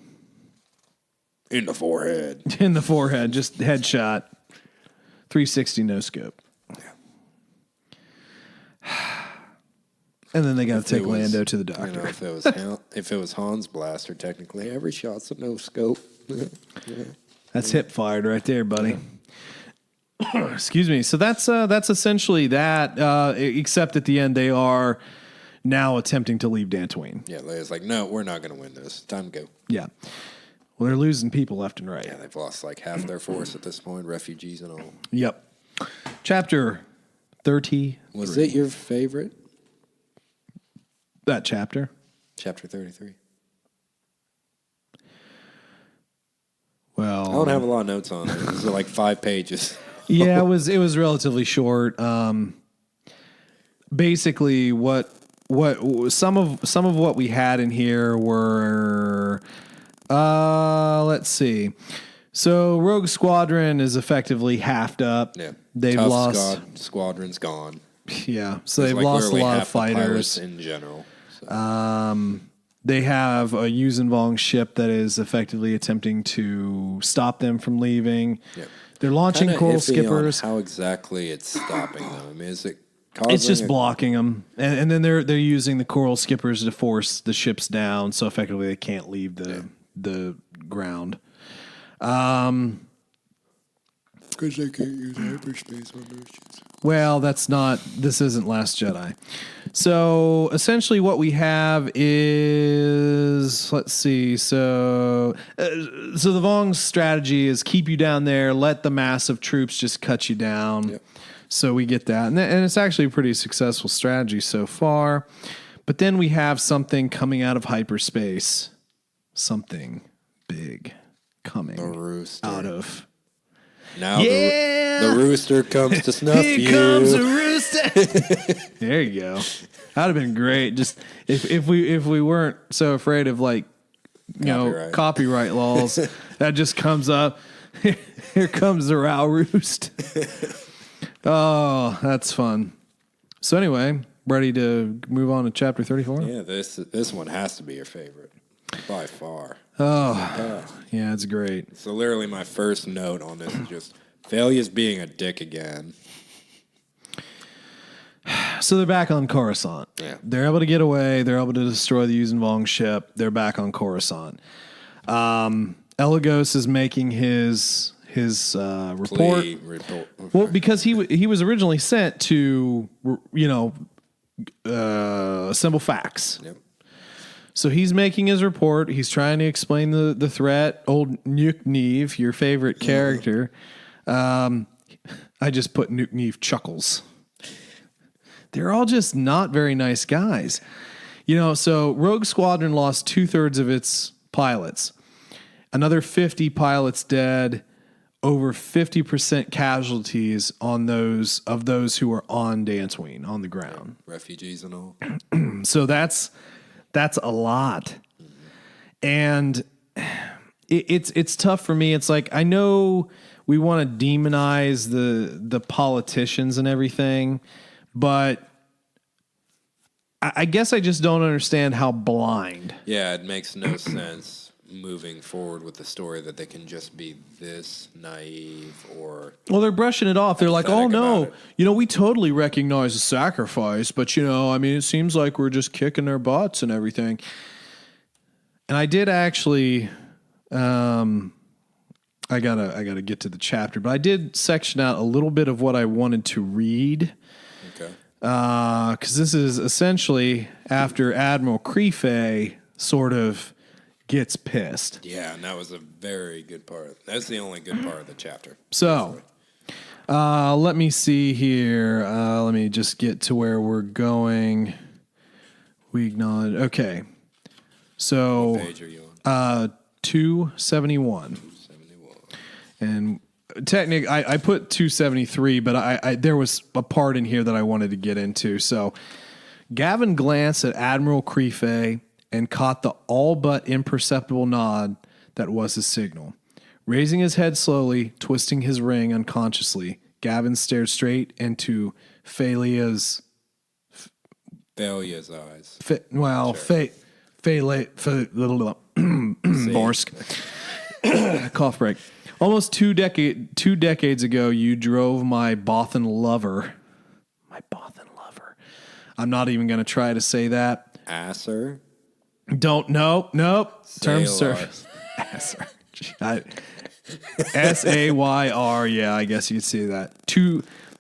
In the forehead. Just headshot. 360 no scope. Yeah. And then they got to take Lando to the doctor. You know, if it was Han's blaster, technically every shot's a no scope. That's hip fired right there, buddy. Excuse me. So that's essentially that. Except at the end, they are now attempting to leave Dantooine. Yeah, Leia's like, no, we're not going to win this. Time to go. Yeah. Well, they're losing people left and right. Yeah, they've lost like half their force at this point, refugees and all. Yep. Chapter 30. Was it your favorite? That chapter? Chapter 33. Well, I don't have a lot of notes on it. It was like 5 pages. Yeah, it was relatively short. Basically, what some of what we had in here were, let's see. So Rogue Squadron is effectively halved up. Yeah, they've lost. Squadron's gone. Yeah, so they've lost a lot of fighters in general. So. They have a Yuuzhan Vong ship that is effectively attempting to stop them from leaving. Yep. They're launching coral skippers. On how exactly it's stopping them? I mean, is it causing? It's just blocking them, and then they're using the coral skippers to force the ships down, so effectively they can't leave the ground. Because they can't use hyperspace on those ships. Well, this isn't Last Jedi. So essentially what we have is, let's see, so the Vong's strategy is keep you down there, let the massive troops just cut you down. Yep. So we get that. And it's actually a pretty successful strategy so far. But then we have something coming out of hyperspace. Something big coming out of... Now the rooster comes to snuff you. Here comes the rooster. There you go. That'd have been great. Just if we weren't so afraid of copyright laws, that just comes up. Here comes the Row Roost. Oh, that's fun. So anyway, ready to move on to chapter 34? Yeah, this one has to be your favorite. By far. Oh, yeah, it's great. So literally my first note on this is just Failure's being a dick again. So they're back on Coruscant. Yeah. They're able to get away. They're able to destroy the Yuuzhan Vong ship. They're back on Coruscant. Elagos is making his report. Well, because he was originally sent to assemble facts. Yep. So he's making his report. He's trying to explain the threat. Old Nuke Neve, your favorite character. I just put Nuke Neve chuckles. They're all just not very nice guys. So Rogue Squadron lost 2/3 of its pilots. Another 50 pilots dead. Over 50% casualties on those who are on Dantooine, on the ground. Refugees and all. So that's a lot. And it's tough for me. It's like, I know we want to demonize the politicians and everything, but I guess I just don't understand how blind. Yeah, it makes no sense moving forward with the story that they can just be this naive or... Well, they're brushing it off. They're like, oh, no, we totally recognize the sacrifice, but, it seems like we're just kicking their butts and everything. And I did actually... I gotta get to the chapter, but I did section out a little bit of what I wanted to read. Okay. Because this is essentially after Admiral Creefay sort of gets pissed. Yeah, and that was a very good part. That's the only good part of the chapter. So, let me see here. Let me just get to where we're going. We acknowledge. Okay. So, what page are you on? 271. And technically, I put 273, but I there was a part in here that I wanted to get into. So, Gavin glanced at Admiral Creefay and caught the all but imperceptible nod that was his signal. Raising his head slowly, twisting his ring unconsciously, Gavin stared straight into Failure's eyes. Borsk. Cough break. Almost two decades ago, you drove my Bothan lover. My Bothan lover. I'm not even going to try to say that. Asser? Nope. Term service. Asser. Sayr. Yeah, I guess you'd see that.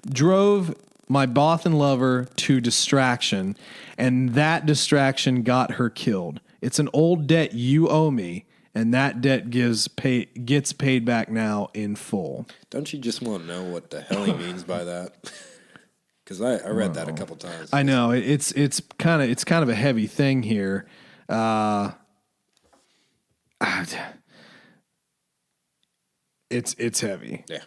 Drove my Bothan lover to distraction, and that distraction got her killed. It's an old debt you owe me, and that debt gets paid back now in full. Don't you just want to know what the hell he means by that? Because I read that a couple times. I know it's kind of a heavy thing here. It's heavy. Yeah.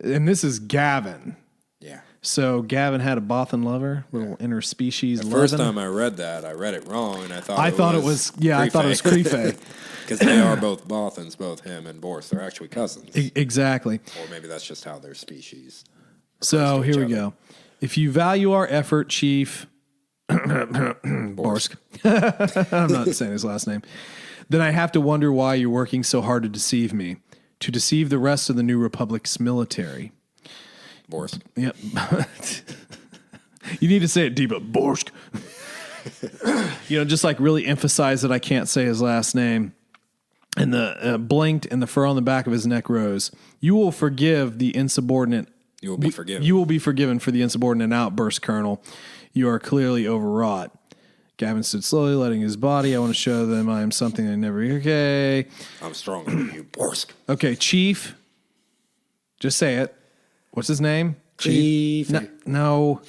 And this is Gavin. Yeah. So Gavin had a Bothan lover, little interspecies. The first time I read that, I read it wrong, and I thought it was Creefay. Because they are both Bothans, both him and Borsk. They're actually cousins. Exactly. Or maybe that's just how their species. So here we go. If you value our effort, Chief Borsk, I'm not saying his last name, then I have to wonder why you're working so hard to deceive me, to deceive the rest of the New Republic's military. Borsk. Yep. You need to say it deep, but Borsk. Just like really emphasize that I can't say his last name. And the blinked, and the fur on the back of his neck rose. You will forgive the insubordinate. You will be forgiven. You will be forgiven for the insubordinate outburst, Colonel. You are clearly overwrought. Gavin stood slowly, letting his body. I want to show them I am something they never. Okay. I'm stronger than you, Borsk. Okay, Chief. Just say it. What's his name? Chief. No.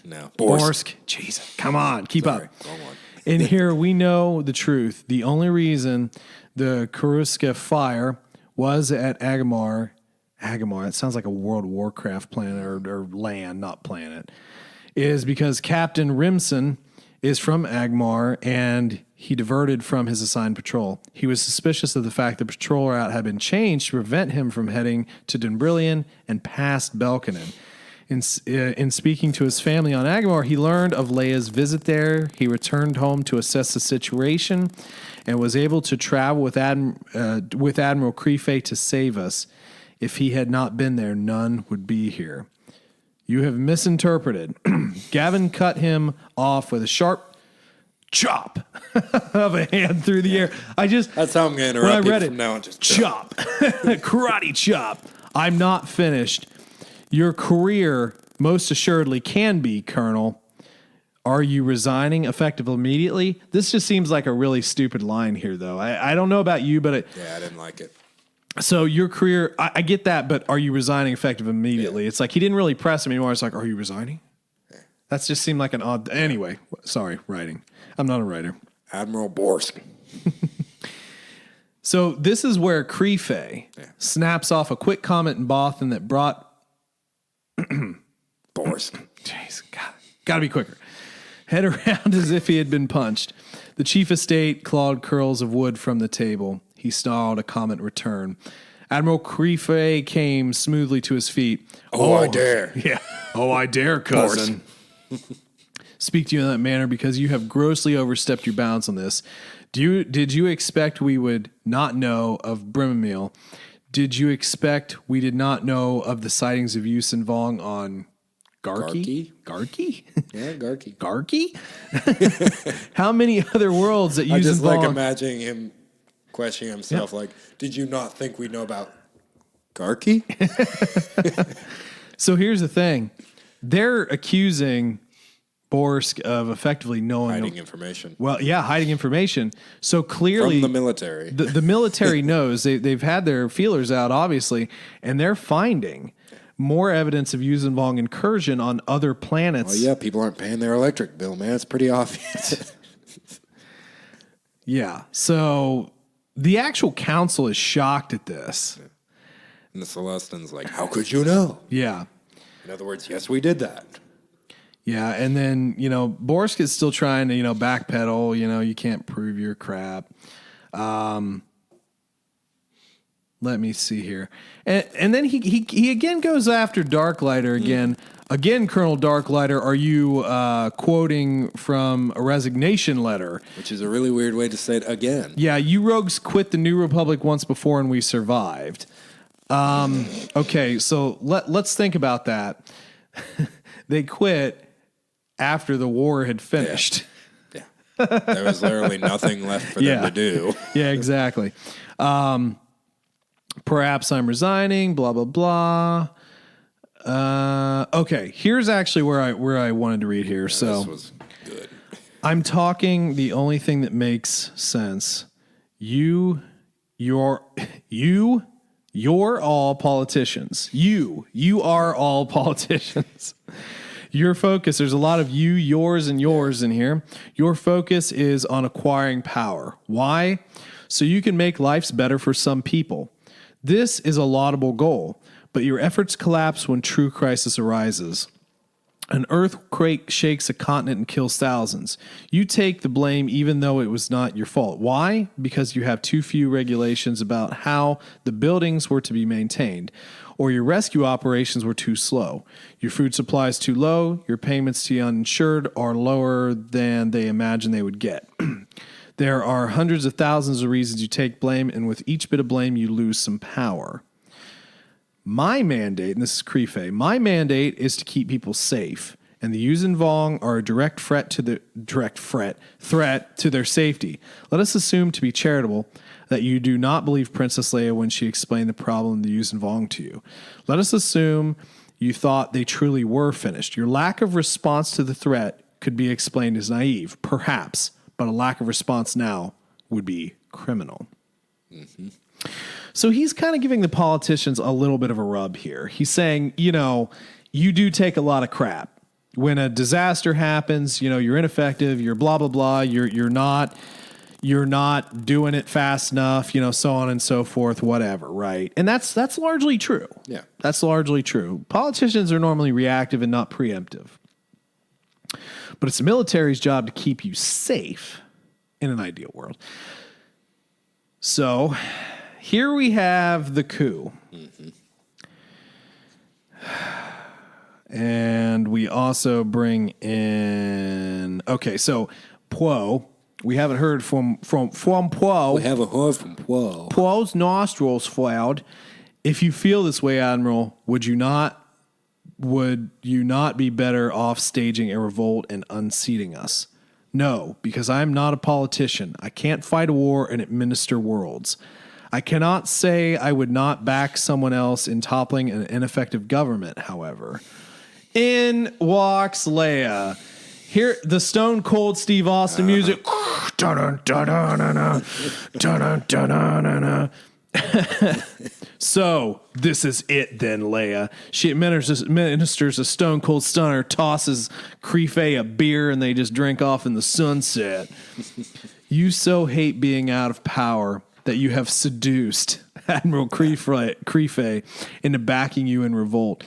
Borsk. Jesus. Come on. Keep up. Wrong one. And here we know the truth. The only reason the Kuruska fire was at Agamar. It sounds like a World of Warcraft planet or land, not planet. Is because Captain Rimson is from Agmar, and he diverted from his assigned patrol. He was suspicious of the fact the patrol route had been changed to prevent him from heading to Dunbrillion and past Belkanen. In speaking to his family on Agamor, he learned of Leia's visit there. He returned home to assess the situation and was able to travel with Admiral Creefey to save us. If he had not been there, none would be here. You have misinterpreted. Gavin cut him off with a sharp chop of a hand through the air. That's how I'm going to interrupt you from now on. Just chop. Karate chop. I'm not finished. Your career most assuredly can be, Colonel. Are you resigning effective immediately? This just seems like a really stupid line here, though. I don't know about you, but I didn't like it. So your career, I get that, but are you resigning effective immediately? Yeah. It's like he didn't really press him anymore. It's like, are you resigning? Yeah. That just seemed like an odd... Anyway, sorry, writing. I'm not a writer. Admiral Borsk. So this is where Creefey snaps off a quick comment in Bothan that brought... Borsk. Jeez, gotta be quicker. Head around as if he had been punched. The chief of state clawed curls of wood from the table. He snarled a comment return. Admiral Creefey came smoothly to his feet. Oh, I dare. Yeah. Oh, I dare, cousin. Speak to you in that manner because you have grossly overstepped your bounds on this. Did you expect we would not know of Brimmeal? Did you expect we did not know of the sightings of Yuuzhan Vong on Garki? Garki? Yeah, Garki. Garki? How many other worlds that Yuuzhan Vong... I just like imagining him questioning himself, like, did you not think we'd know about Garki? So here's the thing. They're accusing Borsk of effectively knowing... Hiding information. Well, yeah, hiding information. So clearly... From the military. The military knows. They've had their feelers out, obviously, and they're finding more evidence of Yuuzhan Vong incursion on other planets. Well, yeah, people aren't paying their electric bill, man. It's pretty obvious. Yeah, so... The actual council is shocked at this. And the Celestians like, how could you know? Yeah. In other words, yes, we did that. Yeah, and then, Borsk is still trying to, backpedal. You can't prove your crap. Let me see here. And then he again goes after Darklighter again. Again, Colonel Darklighter, are you quoting from a resignation letter? Which is a really weird way to say it again. Yeah, you rogues quit the New Republic once before and we survived. Okay, so let's think about that. They quit after the war had finished. Yeah. There was literally nothing left for them to do. Yeah, exactly. Perhaps I'm resigning, blah, blah, blah. Okay, here's actually where I wanted to read here. Yeah, so this was good. I'm talking the only thing that makes sense. You're all politicians. You are all politicians. Your focus, there's a lot of you, yours, and yours in here. Your focus is on acquiring power. Why? So you can make lives better for some people. This is a laudable goal. But your efforts collapse when true crisis arises. An earthquake shakes a continent and kills thousands. You take the blame even though it was not your fault. Why? Because you have too few regulations about how the buildings were to be maintained, or your rescue operations were too slow. Your food supply is too low. Your payments to the uninsured are lower than they imagine they would get. There are hundreds of thousands of reasons you take blame, and with each bit of blame, you lose some power. My mandate, and this is Creefey, my mandate is to keep people safe, and the Yuuzhan Vong are a direct threat to their safety. Let us assume, to be charitable, that you do not believe Princess Leia when she explained the problem of the Yuuzhan Vong to you. Let us assume you thought they truly were finished. Your lack of response to the threat could be explained as naive, perhaps, but a lack of response now would be criminal. Mm-hmm. So he's kind of giving the politicians a little bit of a rub here. He's saying, you do take a lot of crap. When a disaster happens, you're ineffective, you're blah, blah, blah, you're not doing it fast enough, so on and so forth, whatever, right? And that's largely true. Yeah. That's largely true. Politicians are normally reactive and not preemptive. But it's the military's job to keep you safe in an ideal world. So here we have the coup. Mm-hmm. And we also bring in... Okay, so Poe. We haven't heard from Poe. We haven't heard from Poe. Poe's nostrils flared. If you feel this way, Admiral, would you not be better off staging a revolt and unseating us? No, because I am not a politician. I can't fight a war and administer worlds. I cannot say I would not back someone else in toppling an ineffective government, however. In walks Leia. Here, the Stone Cold Steve Austin music. So, this is it then, Leia. She administers a Stone Cold Stunner, tosses Creefey a beer, and they just drink off in the sunset. You so hate being out of power that you have seduced Admiral Creefey into backing you in revolt.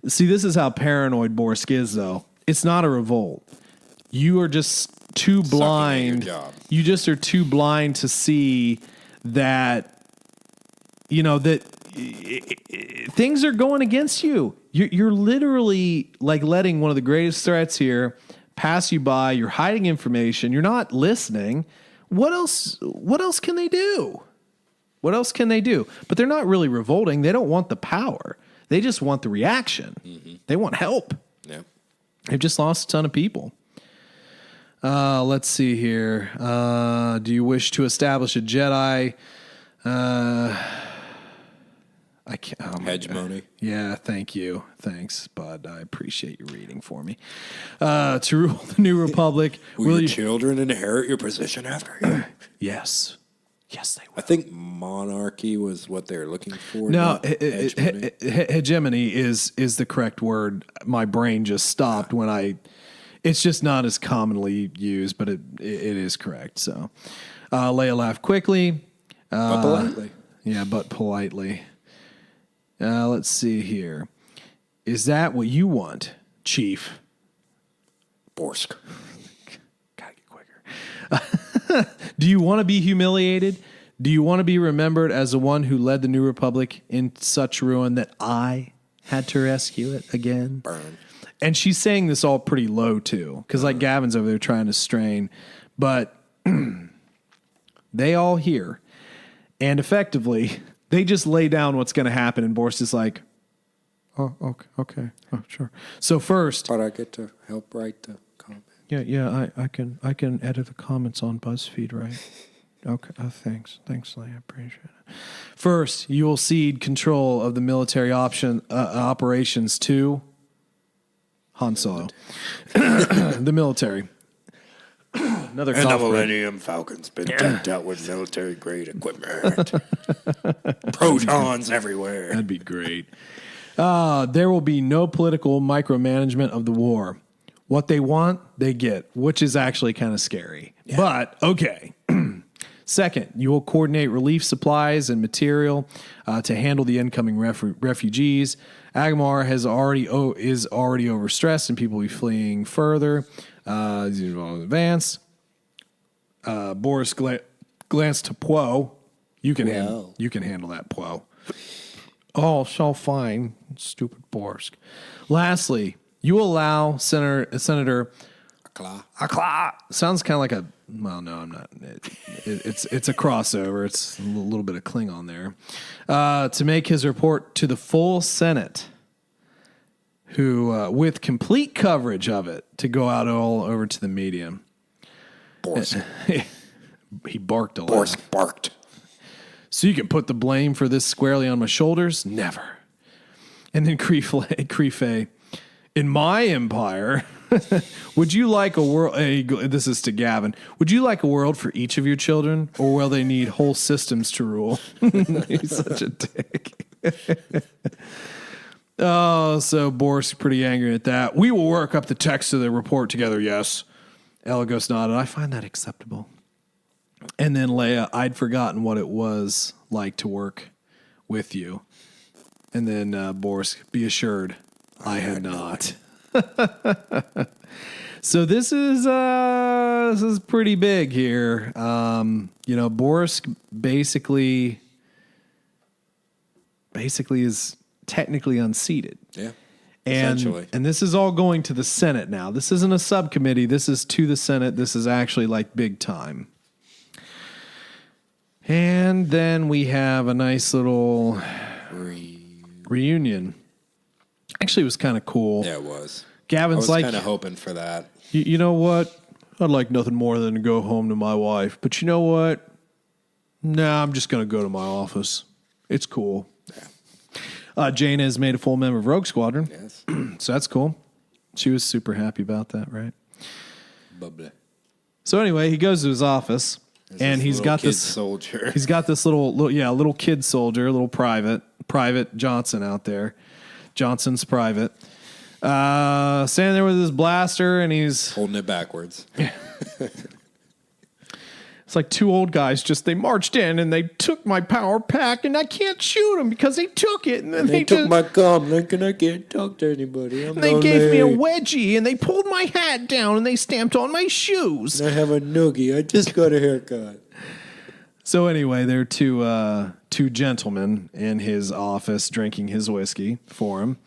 See, this is how paranoid Borsk is, though. It's not a revolt. You are just too blind. You just are too blind to see that, that things are going against you. You're literally like letting one of the greatest threats here pass you by. You're hiding information. You're not listening. What else can they do? What else can they do? But they're not really revolting. They don't want the power. They just want the reaction. Mm-hmm. They want help. Yeah. They've just lost a ton of people. Let's see here. Do you wish to establish a Jedi? I can't. Hegemony. Yeah, thank you. Thanks, bud. I appreciate you reading for me. To rule the New Republic. Will your children inherit your position after you? Yes. Yes, they will. I think monarchy was what they were looking for. No, hegemony is the correct word. My brain just stopped when I... It's just not as commonly used, but it is correct. So, Leia laughed quickly. But politely. Yeah, but politely. Let's see here. Is that what you want, Chief? Borsk. Gotta get quicker. Do you want to be humiliated? Do you want to be remembered as the one who led the New Republic in such ruin that I had to rescue it again? Burn. And she's saying this all pretty low, too, because like Gavin's over there trying to strain. But they all hear. And effectively, they just lay down what's going to happen. And Borsk is like, oh, okay. Oh, sure. So first... But I get to help write the comment. Yeah, I can edit the comments on BuzzFeed, right? Okay, thanks, Leia, I appreciate it. First, you will cede control of the military operations to Han Solo. The military. Another and the Millennium Falcon's been decked out with military-grade equipment. Protons everywhere. That'd be great. There will be no political micromanagement of the war. What they want, they get, which is actually kind of scary. Yeah. But, okay. Second, you will coordinate relief supplies and material to handle the incoming refugees. Agmar is already overstressed, and people will be fleeing further. Advance. Boris glanced to Poe. You can handle that, Poe. Oh, so fine, stupid Borsk. Lastly, you allow Senator Akla. Sounds kind of like a... Well, no, I'm not. It's a crossover. It's a little bit of Klingon there. To make his report to the full Senate, who, with complete coverage of it, to go out all over to the media. Borsk. He barked a lot. Borsk barked. So you can put the blame for this squarely on my shoulders? Never. And then Creefey, in my empire... Would you like a world? This is to Gavin. Would you like a world for each of your children, or will they need whole systems to rule? He's such a dick. Oh, so Borsk pretty angry at that. We will work up the text of the report together. Yes, Elagos nodded. I find that acceptable. And then Leia, I'd forgotten what it was like to work with you. And then Borsk, be assured, I had not. So this is pretty big here. Borsk basically is technically unseated. Yeah. And this is all going to the Senate now. This isn't a subcommittee. This is to the Senate. This is actually like big time. And then we have a nice little reunion. Actually, it was kind of cool. Yeah, it was. Gavin's like, kind of hoping for that. You know what? I'd like nothing more than to go home to my wife. But you know what? Nah, I'm just going to go to my office. It's cool. Yeah. Jaina has made a full member of Rogue Squadron. Yes. So that's cool. She was super happy about that, right? Bubbly. So anyway, he goes to his office. And he's got this soldier. He's got this little kid soldier, little private Johnson out there. Johnson's private. Standing there with his blaster, and he's holding it backwards. It's like two old guys. They marched in and they took my power pack, and I can't shoot them because they took it. And then they took my comlink, and I can't talk to anybody. They gave me a wedgie, and they pulled my hat down, and they stamped on my shoes. And I have a noogie. I just got a haircut. So anyway, there are two gentlemen in his office drinking his whiskey for him.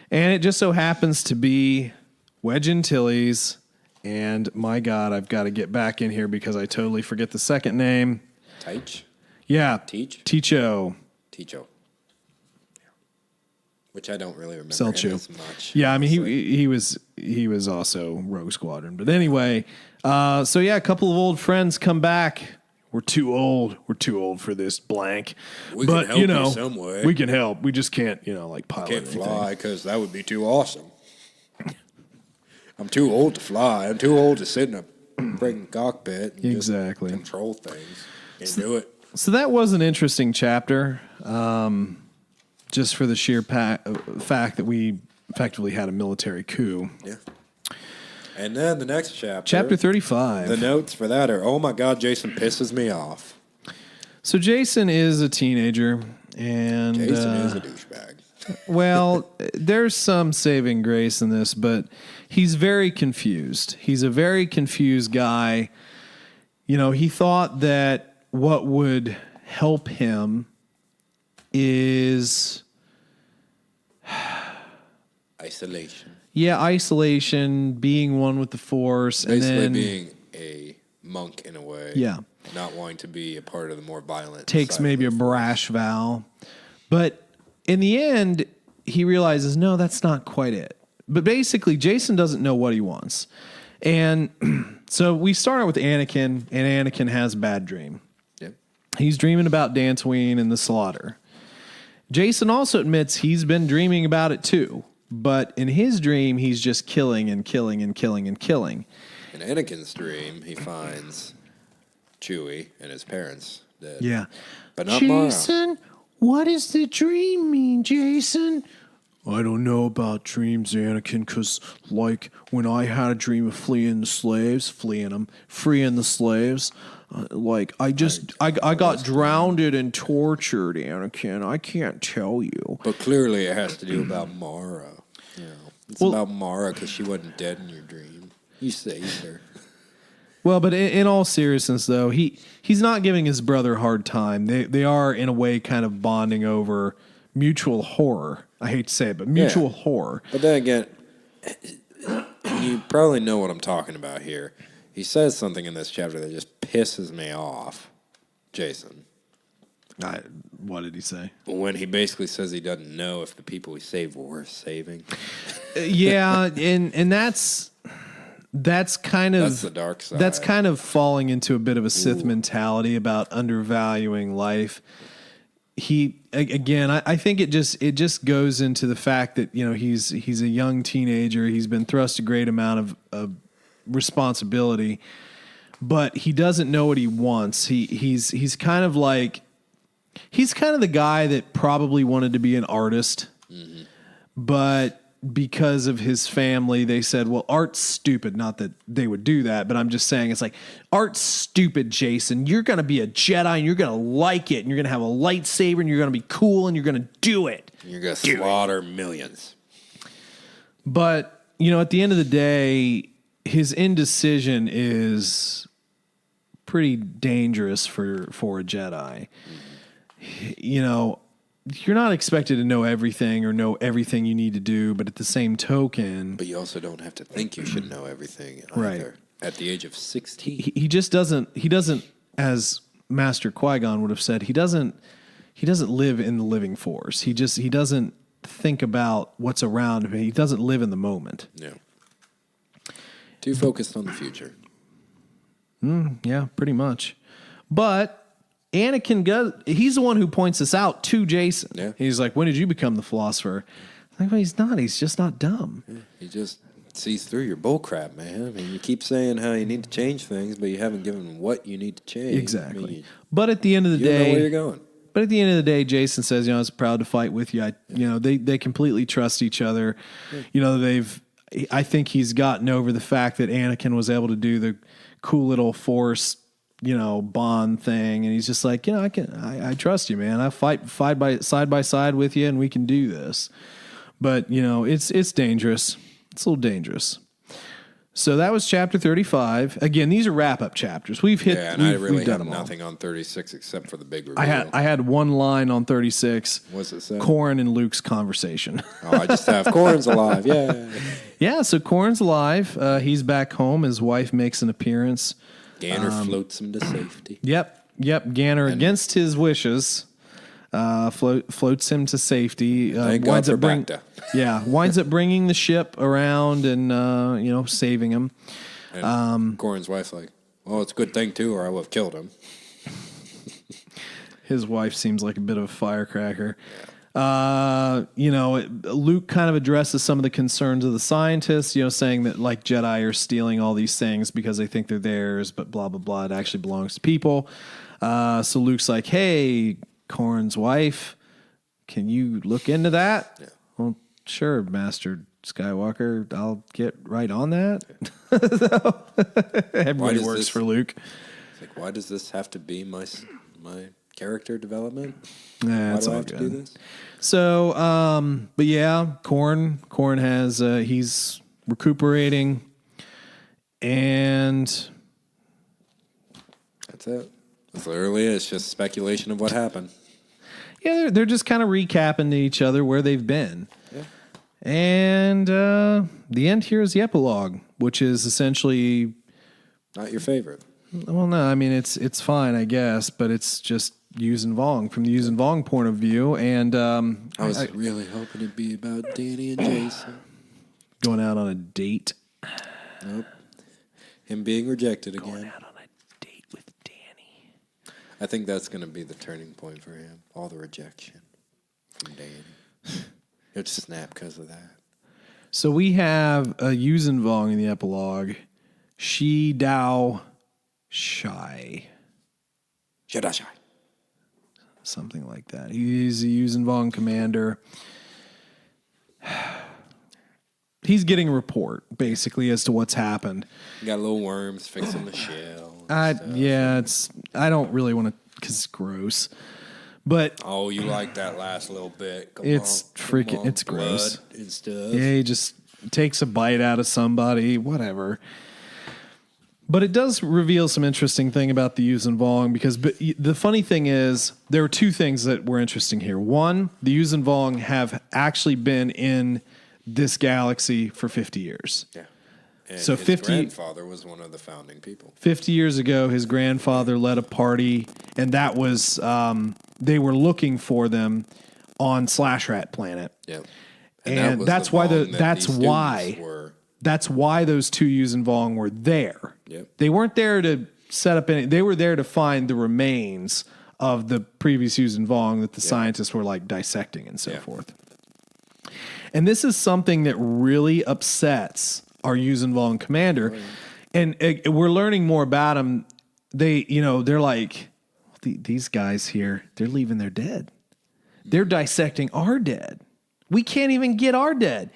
And it just so happens to be Wedge Antilles. And my God, I've got to get back in here because I totally forget the second name. Teach? Yeah. Ticho. Which I don't really remember him as much. Yeah, I mean, he was also Rogue Squadron. But anyway, a couple of old friends come back. We're too old. We're too old for this blank. We can help you some way. We can help. We just can't, pilot can't anything. Fly because that would be too awesome. I'm too old to fly. I'm too old to sit in a freaking cockpit and just control things. Can't do it. So that was an interesting chapter, just for the sheer fact that we effectively had a military coup. Yeah. And then the next chapter. Chapter 35. The notes for that are, oh my God, Jason pisses me off. So Jason is a teenager. And Jason is a douchebag. Well, there's some saving grace in this, but he's very confused. He's a very confused guy. He thought that what would help him is isolation. Yeah, isolation, being one with the Force. Basically and then being a monk in a way. Yeah. Not wanting to be a part of the more violent. Takes maybe a brash vow. But in the end, he realizes, no, that's not quite it. But basically, Jason doesn't know what he wants. And so we start out with Anakin, and Anakin has a bad dream. Yep. He's dreaming about Dantooine and the slaughter. Jason also admits he's been dreaming about it too. But in his dream, he's just killing and killing and killing and killing. In Anakin's dream, he finds Chewie and his parents dead. Yeah. But not Jason, Mara. What does the dream mean, Jason? I don't know about dreams, Anakin, because, when I had a dream of freeing the slaves, freeing the slaves, I got drowned and tortured, Anakin. I can't tell you. But clearly it has to do about Mara. It's about Mara because she wasn't dead in your dream. You saved her. Well, but in all seriousness, though, he's not giving his brother a hard time. They are, in a way, kind of bonding over mutual horror. I hate to say it, but mutual horror. But then again, you probably know what I'm talking about here. He says something in this chapter that just pisses me off, Jason. What did he say? When he basically says he doesn't know if the people he saved were worth saving. Yeah, and that's kind of... That's the dark side. That's kind of falling into a bit of a Sith mentality about undervaluing life. I think it just goes into the fact that, he's a young teenager. He's been thrust a great amount of responsibility, but he doesn't know what he wants. He's kind of the guy that probably wanted to be an artist, but because of his family, they said, well, art's stupid. Not that they would do that, but I'm just saying it's art's stupid, Jason. You're going to be a Jedi and you're going to like it and you're going to have a lightsaber and you're going to be cool and you're going to do it. You're going to slaughter millions. But, at the end of the day, his indecision is pretty dangerous for a Jedi. you're not expected to know everything or know everything you need to do, but at the same token... But you also don't have to think you should know everything either. Right. At the age of 16. He just doesn't, as Master Qui-Gon would have said, he doesn't live in the living force. He doesn't think about what's around him. He doesn't live in the moment. Yeah. Too focused on the future. Yeah, pretty much. But Anakin, he's the one who points this out to Jason. Yeah. He's like, when did you become the philosopher? I'm like, well, he's not. He's just not dumb. Yeah, he just sees through your bullcrap, man. I mean, you keep saying how you need to change things, but you haven't given what you need to change. Exactly. I mean, but at the end of the day, you know where you're going. But at the end of the day, Jason says, I was proud to fight with you. They completely trust each other. Yeah. I think he's gotten over the fact that Anakin was able to do the cool little Force, bond thing. And he's just like, I trust you, man. I fight side by side with you and we can do this. But, it's dangerous. It's a little dangerous. So that was chapter 35. Again, these are wrap-up chapters. We've hit. Yeah, and I really have nothing on 36 except for the big reveal. I had one line on 36. What's it say? Corrin and Luke's conversation. Oh, I just have Corrin's alive. Yeah. Yeah. So Corrin's alive. He's back home. His wife makes an appearance. Ganner floats him to safety. Yep. Ganner, against his wishes, floats him to safety. Thank God for Bacta. Yeah, winds up bringing the ship around and saving him. And Corrin's wife's like, "Well, it's a good thing too, or I would have killed him." His wife seems like a bit of a firecracker. Luke kind of addresses some of the concerns of the scientists, saying that like Jedi are stealing all these things because they think they're theirs, but blah blah blah. It actually belongs to people. So Luke's like, "Hey, Corrin's wife, can you look into that?" Yeah. Well, sure, Master Skywalker, I'll get right on that. Everybody works for Luke. It's like, why does this have to be my character development? Yeah, why do I have to do this? So, but yeah, Corrin has he's recuperating, and that's it. That's literally it. It's just speculation of what happened. Yeah, they're just kind of recapping to each other where they've been. Yeah. And the end here is the epilogue, which is essentially not your favorite. Well, no, I mean it's fine, I guess, but it's just Yuuzhan Vong from the Yuuzhan Vong point of view. And I was really hoping it'd be about Danny and Jason going out on a date. Nope. Him being rejected again. Going out on a date with Danny. I think that's going to be the turning point for him. All the rejection from Danny. He'll just snap because of that. So we have a Yuuzhan Vong in the epilogue. Shi Dao Shai. Jedi Shai. Something like that. He's a Yuuzhan Vong commander. He's getting a report, basically, as to what's happened. You got little worms fixing the shell. Yeah, I don't really want to, because it's gross. But oh, you like that last little bit? It's gross and stuff. Yeah, he just takes a bite out of somebody, whatever. But it does reveal some interesting thing about the Yuuzhan Vong, because the funny thing is there are two things that were interesting here. One, the Yuuzhan Vong have actually been in this galaxy for 50 years. Yeah. And so his 50 grandfather was one of the founding people. 50 years ago, his grandfather led a party, and that was they were looking for them on Slash Rat Planet. Yeah. And that's why that's why those two Yuuzhan Vong were there. Yep. They weren't there to set up any. They were there to find the remains of the previous Yuuzhan Vong that the scientists were like dissecting and so forth. And this is something that really upsets our Yuuzhan Vong commander. And we're learning more about him. They're like, these guys here, they're leaving their dead. They're dissecting our dead. We can't even get our dead.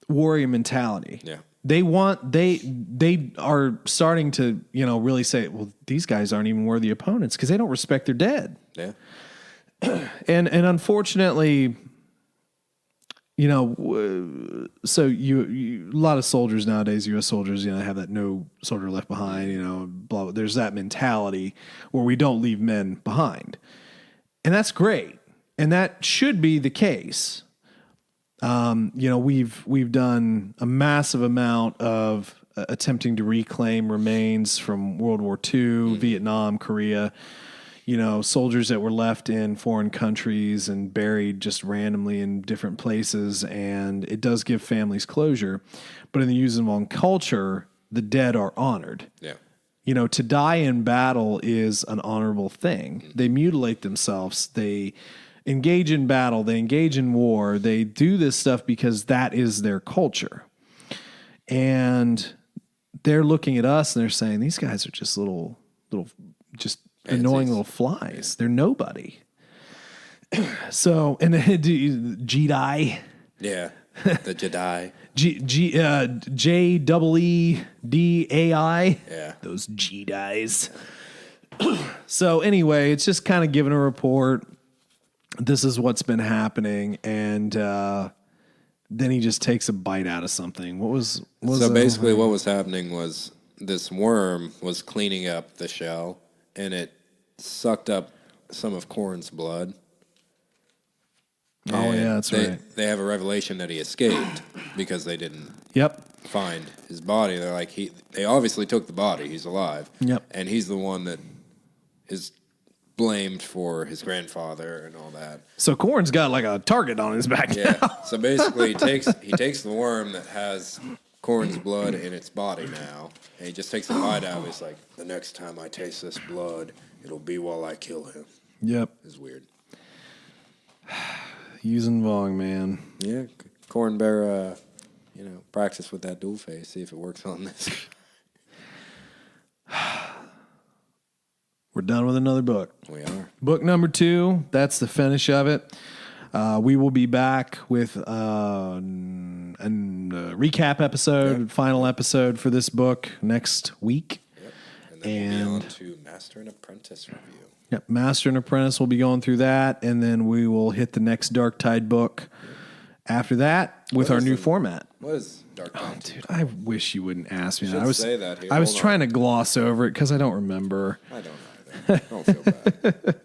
Warrior mentality. Yeah. They are starting to, really say, well, these guys aren't even worthy opponents because they don't respect their dead. Yeah. And unfortunately, so a lot of soldiers nowadays, U.S. soldiers, have that no soldier left behind, blah, blah. There's that mentality where we don't leave men behind. And that's great. And that should be the case. We've done a massive amount of attempting to reclaim remains from World War II, Vietnam, Korea, soldiers that were left in foreign countries and buried just randomly in different places. And it does give families closure. But in the Yuuzhan culture, the dead are honored. Yeah. To die in battle is an honorable thing. They mutilate themselves. They engage in battle. They engage in war. They do this stuff because that is their culture. And they're looking at us and they're saying, these guys are just little just annoying little flies. Yeah. They're nobody. So, and Jedi. Yeah, the Jedi. JEEDAI. Yeah. Those Jedis. So anyway, it's just kind of giving a report. This is what's been happening. And then he just takes a bite out of something. What was so basically what was happening was this worm was cleaning up the shell and it sucked up some of Korn's blood. Oh, yeah, that's right. They have a revelation that he escaped because they didn't find his body. They're like, they obviously took the body. He's alive. Yep. And he's the one that is blamed for his grandfather and all that. So Korn's got like a target on his back. Yeah. So basically he takes the worm that has Korn's blood in its body now, and he just takes the bite out. He's like, the next time I taste this blood, it'll be while I kill him. Yep. It's weird. Yuuzhan Vong, man. Yeah, Korn bear, practice with that dual face, see if it works on this. We're done with another book. We are. Book number 2, that's the finish of it. We will be back with a recap episode, final episode for this book next week. Yep. And then we'll be on to Master and Apprentice review. Yep, Master and Apprentice will be going through that, and then we will hit the next Dark Tide book after that with our new format. What is Dark Tide? Oh, dude, I wish you wouldn't ask me. I was say that here. I was trying to gloss over it because I don't remember. I don't either. Don't feel bad.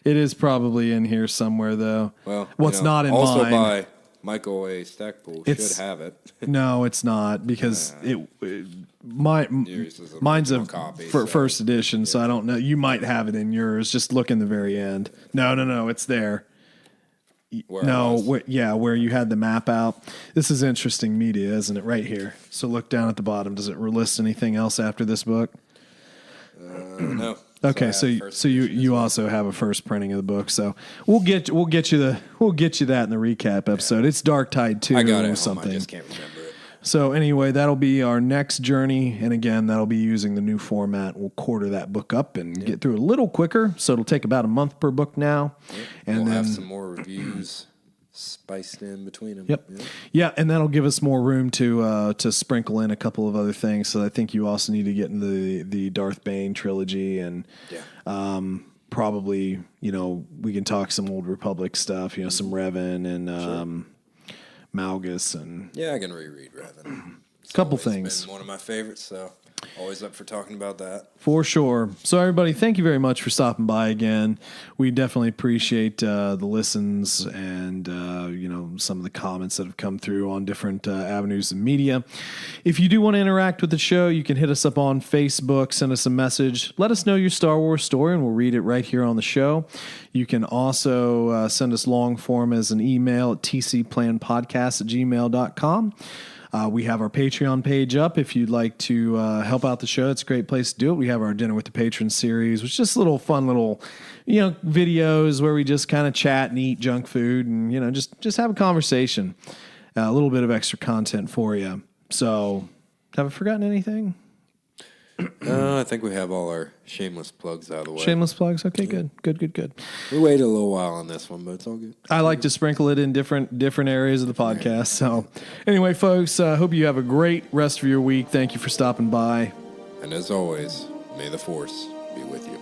It is probably in here somewhere, though. Well, what's not in also mine? by Michael A. Stackpool should have it. No, it's not because mine's a copy, first edition, so I don't know. You might have it in yours. Just look in the very end. No, it's there. Where you had the map out. This is interesting media, isn't it? Right here. So look down at the bottom. Does it list anything else after this book? No. Okay, so you also have a first printing of the book, so we'll get you that in the recap episode. Yeah. It's Dark Tide 2 I got it or something. I just can't remember it. So anyway, that'll be our next journey, and again, that'll be using the new format. We'll quarter that book up and get through it a little quicker. So it'll take about a month per book now, and we'll then have some more reviews spiced in between them. Yep. Yeah, and that'll give us more room to sprinkle in a couple of other things. So I think you also need to get into the Darth Bane trilogy, and probably we can talk some Old Republic stuff. Some Revan and Malgus and I can reread Revan. Couple things. Been one of my favorites, so always up for talking about that. For sure. So everybody, thank you very much for stopping by again. We definitely appreciate the listens and some of the comments that have come through on different avenues of media. If you do want to interact with the show, you can hit us up on Facebook, send us a message, let us know your Star Wars story, and we'll read it right here on the show. You can also send us long form as an email at tcplanpodcast@gmail.com. We have our Patreon page up if you'd like to help out the show. It's a great place to do it. We have our Dinner with the Patrons series, which is just little fun videos where we just kind of chat and eat junk food and, just have a conversation. A little bit of extra content for you. So, have I forgotten anything? I think we have all our shameless plugs out of the way. Shameless plugs? Okay, good. We waited a little while on this one, but it's all good. I like to sprinkle it in different areas of the podcast. So anyway, folks, hope you have a great rest of your week. Thank you for stopping by. And as always, may the Force be with you.